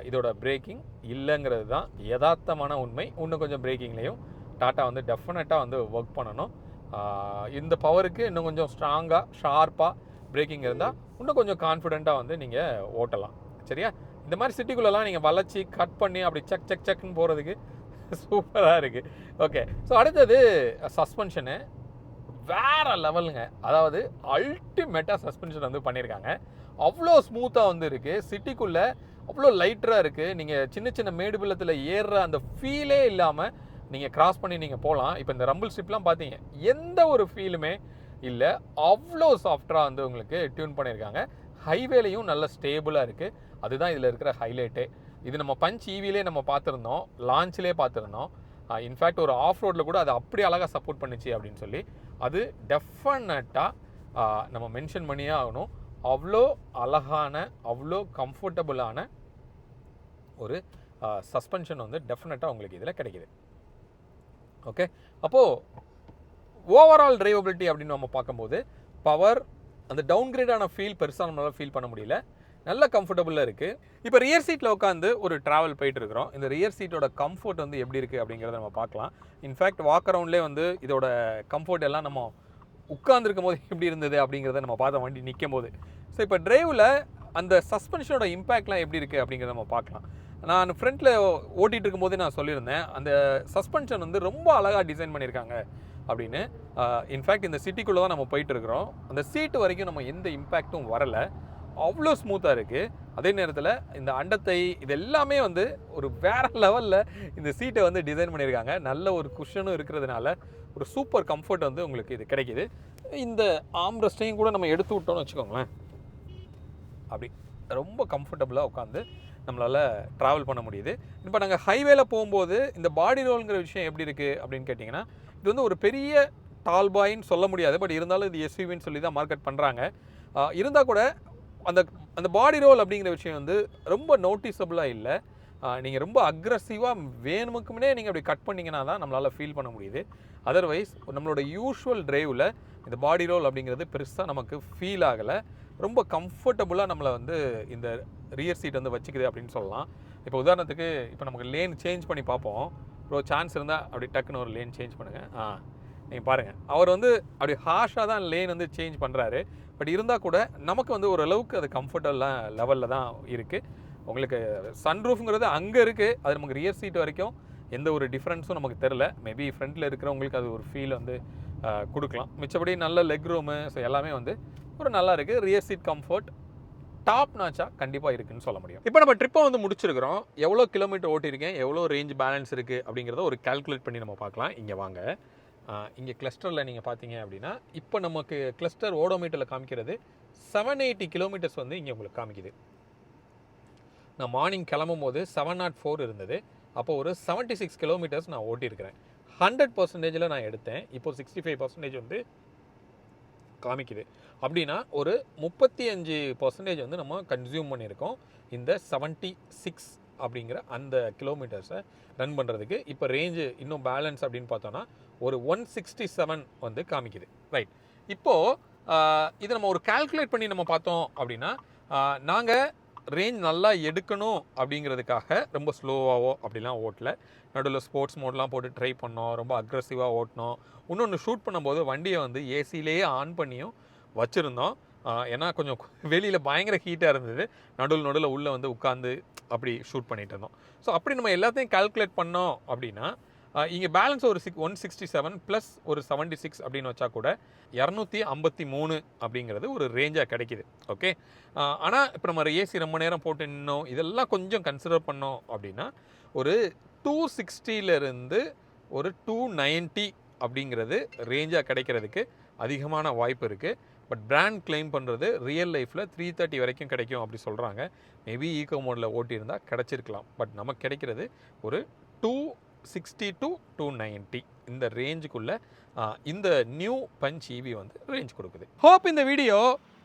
இதோட பிரேக்கிங் இல்லைங்கிறது தான் யதார்த்தமான உண்மை. இன்னும் கொஞ்சம் பிரேக்கிங்லேயும் டாட்டா வந்து டெஃபினட்டாக வந்து ஒர்க் பண்ணணும். இந்த பவருக்கு இன்னும் கொஞ்சம் ஸ்ட்ராங்காக ஷார்ப்பாக பிரேக்கிங் இருந்தால் இன்னும் கொஞ்சம் கான்ஃபிடெண்ட்டாக வந்து நீங்கள் ஓட்டலாம். சரியா? இந்த மாதிரி சிட்டிக்குள்ளெல்லாம் நீங்கள் வளைச்சி கட் பண்ணி அப்படி சக் சக் சக்குன்னு போகிறதுக்கு சூப்பராக இருக்குது. ஓகே, ஸோ அடுத்தது சஸ்பென்ஷனு வேறு லெவலுங்க. அதாவது அல்டிமேட்டாக சஸ்பென்ஷன் வந்து பண்ணியிருக்காங்க. அவ்வளோ ஸ்மூத்தாக வந்து இருக்குது. சிட்டிக்குள்ளே அவ்வளோ லைட்டராக இருக்குது. நீங்கள் சின்ன சின்ன மேடு பள்ளத்தில் ஏறுற அந்த ஃபீலே இல்லாமல் நீங்கள் கிராஸ் பண்ணி நீங்கள் போகலாம். இப்போ இந்த ரம்பிள் ஸ்ட்ரிப்லாம் பார்த்தீங்க, எந்த ஒரு ஃபீலுமே இல்லை, அவ்வளோ சாஃப்டாக வந்து உங்களுக்கு டியூன் பண்ணியிருக்காங்க. ஹைவேலையும் நல்ல ஸ்டேபிளாக இருக்குது. அதுதான் இதில் இருக்கிற ஹைலைட்டே. இது நம்ம பஞ்ச் ஈவிலே நம்ம பார்த்துருந்தோம், லான்ச்சிலே பார்த்துருந்தோம். இன்ஃபேக்ட் ஒரு ஆஃப் ரோடில் கூட அது அப்படி அழகாக சப்போர்ட் பண்ணிச்சு அப்படின்னு சொல்லி அது டெஃபினட்டாக நம்ம மென்ஷன் பண்ணியே ஆகணும். அவ்வளோ அழகான அவ்வளோ கம்ஃபர்டபுளான ஒரு சஸ்பென்ஷன் வந்து டெஃபினட்டாக உங்களுக்கு இதில் கிடைக்கிது. ஓகே, அப்போது ஓவரால் டிரைவபிலிட்டி அப்படின்னு நம்ம பார்க்கும்போது பவர் அந்த டவுன்கிரேடான ஃபீல் பெருசாக நம்மளால் ஃபீல் பண்ண முடியல, நல்ல கம்ஃபர்டபுளாக இருக்குது. இப்போ ரியர் சீட்டில் உட்காந்து ஒரு ட்ராவல் போயிட்டு இருக்கிறோம். இந்த ரியர் சீட்டோட கம்ஃபர்ட் வந்து எப்படி இருக்குது அப்படிங்கிறத நம்ம பார்க்கலாம். இன்ஃபேக்ட் வாக் அரவுண்ட்லேயே வந்து இதோட கம்ஃபர்ட் எல்லாம் நம்ம உட்காந்துருக்கும் போது எப்படி இருந்தது அப்படிங்கிறத நம்ம பார்த்தோம் வண்டி நிற்கும் போது. ஸோ இப்போ டிரைவில் அந்த சஸ்பென்ஷனோட இம்பேக்ட்லாம் எப்படி இருக்குது அப்படிங்கிறத நம்ம பார்க்கலாம். நான் ஃப்ரண்ட்டில் ஓட்டிகிட்டு இருக்கும்போது நான் சொல்லியிருந்தேன், அந்த சஸ்பென்ஷன் வந்து ரொம்ப அழகாக டிசைன் பண்ணியிருக்காங்க அப்படின்னு. இன்ஃபேக்ட் இந்த சிட்டிக்குள்ளே தான் நம்ம போயிட்டு இருக்கிறோம். அந்த சீட்டு வரைக்கும் நம்ம எந்த இம்பேக்ட்டும் வரலை, அவ்வளோ ஸ்மூத்தாக இருக்குது. அதே நேரத்தில் இந்த அண்டத்தை இது எல்லாமே வந்து ஒரு வேறு லெவலில் இந்த சீட்டை வந்து டிசைன் பண்ணியிருக்காங்க. நல்ல ஒரு குஷனும் இருக்கிறதுனால ஒரு சூப்பர் கம்ஃபர்ட் வந்து உங்களுக்கு இது கிடைக்கிது. இந்த ஆம்ரெஸ்ட்டையும் கூட நம்ம எடுத்து விட்டோம்னு வச்சுக்கோங்களேன், அப்படி ரொம்ப கம்ஃபர்டபுளாக உட்காந்து நம்மளால் ட்ராவல் பண்ண முடியுது. இப்போ நாங்கள் ஹைவேல போகும்போது இந்த பாடி ரோல்ங்கிற விஷயம் எப்படி இருக்குது அப்படின்னு கேட்டிங்கன்னா, இது வந்து ஒரு பெரிய டால் பாயின்னு சொல்ல முடியாது. பட் இருந்தாலும் இது எஸ்யூவின்னு சொல்லி தான் மார்க்கெட் பண்ணுறாங்க. இருந்தால் கூட அந்த அந்த பாடி ரோல் அப்படிங்கிற விஷயம் வந்து ரொம்ப நோட்டிசபிளாக இல்லை. நீங்கள் ரொம்ப அக்ரஸிவாக வேணுமுக்குமே நீங்கள் அப்படி கட் பண்ணிங்கன்னா தான் நம்மளால் ஃபீல் பண்ண முடியுது. அதர்வைஸ் நம்மளோட யூஷுவல் டிரைவில் இந்த பாடி ரோல் அப்படிங்கிறது பெருசாக நமக்கு ஃபீல் ஆகலை. ரொம்ப கம்ஃபர்டபுளாக நம்மளை வந்து இந்த ரியர் சீட் வந்து வச்சுக்குது அப்படின்னு சொல்லலாம். இப்போ உதாரணத்துக்கு இப்போ நமக்கு லேன் சேஞ்ச் பண்ணி பார்ப்போம். ப்ரோ சான்ஸ் இருந்தால் அப்படி டக்குன்னு ஒரு லேன் சேஞ்ச் பண்ணுங்கள். நீங்கள் பாருங்கள், அவர் வந்து அப்படி ஹாஷாக தான் லேன் வந்து சேஞ்ச் பண்ணுறாரு. பட் இருந்தால் கூட நமக்கு வந்து ஓரளவுக்கு அது கம்ஃபர்டபுளாக லெவலில் தான் இருக்குது. உங்களுக்கு சன்ரூஃப்ங்கிறது அங்கே இருக்குது. அது நமக்கு ரியர் சீட் வரைக்கும் எந்த ஒரு டிஃப்ரென்ஸும் நமக்கு தெரில. மேபி ஃப்ரண்ட்டில் இருக்கிறவங்களுக்கு அது ஒரு ஃபீல் வந்து கொடுக்கலாம். மிச்சபடி நல்ல லெக் ரூமு, ஸோ எல்லாமே வந்து ஒரு நல்லா இருக்குது. ரியர் சீட் கம்ஃபர்ட் டாப் நாச்சா கண்டிப்பாக இருக்குன்னு சொல்ல முடியும். இப்போ நம்ம ட்ரிப்பை வந்து முடிச்சிருக்கிறோம். எவ்வளோ கிலோமீட்டர் ஓட்டியிருக்கேன், எவ்வளோ ரேஞ்ச் பேலன்ஸ் இருக்குது அப்படிங்கிறத ஒரு கால்குலேட் பண்ணி நம்ம பார்க்கலாம். இங்கே வாங்க. இங்கே கிளஸ்டரில் நீங்கள் பார்த்தீங்க அப்படின்னா, இப்போ நமக்கு கிளஸ்டர் ஓடோமீட்டரில் காமிக்கிறது 780 கிலோமீட்டர்ஸ் வந்து இங்கே உங்களுக்கு காமிக்குது. நான் மார்னிங் கிளம்பும் போது 704 இருந்தது. அப்போ ஒரு 76 கிலோமீட்டர்ஸ் நான் ஓட்டியிருக்கிறேன். 100% நான் எடுத்தேன். இப்போ 65% வந்து காமிக்குது. அப்படின்னா ஒரு 35% வந்து நம்ம கன்சியூம் பண்ணியிருக்கோம் இந்த 76 அப்படிங்கிற அந்த கிலோமீட்டர்ஸை ரன் பண்ணுறதுக்கு. இப்போ ரேஞ்சு இன்னும் பேலன்ஸ் அப்படின்னு பார்த்தோன்னா ஒரு 167 வந்து காமிக்குது. ரைட். இப்போது இதை நம்ம ஒரு கால்குலேட் பண்ணி நம்ம பார்த்தோம் அப்படின்னா, நாங்கள் ரேஞ்ச் நல்லா எடுக்கணும் அப்படிங்கிறதுக்காக ரொம்ப ஸ்லோவாகவோ அப்படிலாம் ஓட்டல. நடுவில் ஸ்போர்ட்ஸ் மோட்லாம் போட்டு ட்ரை பண்ணோம். ரொம்ப அக்ரெசிவாக ஓட்டினோம். இன்னொன்று ஷூட் பண்ணும்போது வண்டியை வந்து ஏசிலேயே ஆன் பண்ணியும் வச்சுருந்தோம். ஏன்னா கொஞ்சம் வெளியில் பயங்கர ஹீட்டாக இருந்தது. நடுவில் உள்ளே வந்து உட்காந்து அப்படி ஷூட் பண்ணிகிட்டு இருந்தோம். ஸோ அப்படி நம்ம எல்லாத்தையும் கால்குலேட் பண்ணோம் அப்படின்னா, இங்கே பேலன்ஸ் ஒரு 167 ப்ளஸ் ஒரு 76 அப்படின்னு வச்சா கூட 253 அப்படிங்கிறது ஒரு ரேஞ்சாக கிடைக்கிது. ஓகே. ஆனால் இப்போ நம்ம ஏசி ரொம்ப நேரம் போட்டு நின்னோம், இதெல்லாம் கொஞ்சம் கன்சிடர் பண்ணோம் அப்படின்னா ஒரு 260 ஒரு 290 அப்படிங்கிறது ரேஞ்சாக கிடைக்கிறதுக்கு அதிகமான வாய்ப்பு இருக்குது. பட் பிராண்ட் கிளைம் பண்ணுறது ரியல் லைஃப்பில் 330 வரைக்கும் கிடைக்கும் அப்படி சொல்கிறாங்க. மேபி ஈகோ மோடில் ஓட்டியிருந்தால் கிடச்சிருக்கலாம். பட் நமக்கு கிடைக்கிறது ஒரு 260 to 290 இந்த ரேஞ்சுக்குள்ளே இந்த நியூ பஞ்ச் ஈவி வந்து ரேஞ்ச் கொடுக்குது. ஹோப் இந்த வீடியோ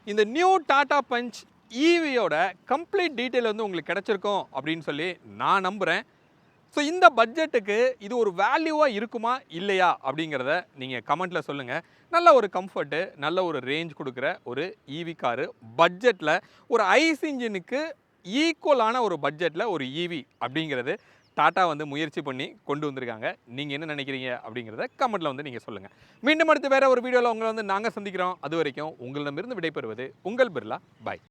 இந்த நியூ டாடா பஞ்ச் ஈவியோட கம்ப்ளீட் டீட்டெயில் வந்து உங்களுக்கு கிடச்சிருக்கும் அப்படின்னு சொல்லி நான் நம்புகிறேன். ஸோ இந்த பட்ஜெட்டுக்கு இது ஒரு வேல்யூவாக இருக்குமா இல்லையா அப்படிங்கிறத நீங்கள் கமெண்ட்டில் சொல்லுங்கள். நல்ல ஒரு கம்ஃபர்ட்டு, நல்ல ஒரு ரேஞ்ச் கொடுக்குற ஒரு ஈவி காரு பட்ஜெட்டில், ஒரு ஐஸ் இன்ஜினுக்கு ஈக்குவலான ஒரு பட்ஜெட்டில் ஒரு ஈவி அப்படிங்கிறது டாட்டா வந்து முயற்சி பண்ணி கொண்டு வந்திருக்காங்க. நீங்கள் என்ன நினைக்கிறீங்க அப்படிங்கிறத கமெண்ட்டில் வந்து நீங்கள் சொல்லுங்கள். மீண்டும் அடுத்து வேறு ஒரு வீடியோவில் உங்களை வந்து நாங்கள் சந்திக்கிறோம். அது வரைக்கும் உங்களிடமிருந்து விடைபெறுவது உங்கள் பிர்லா. பாய்.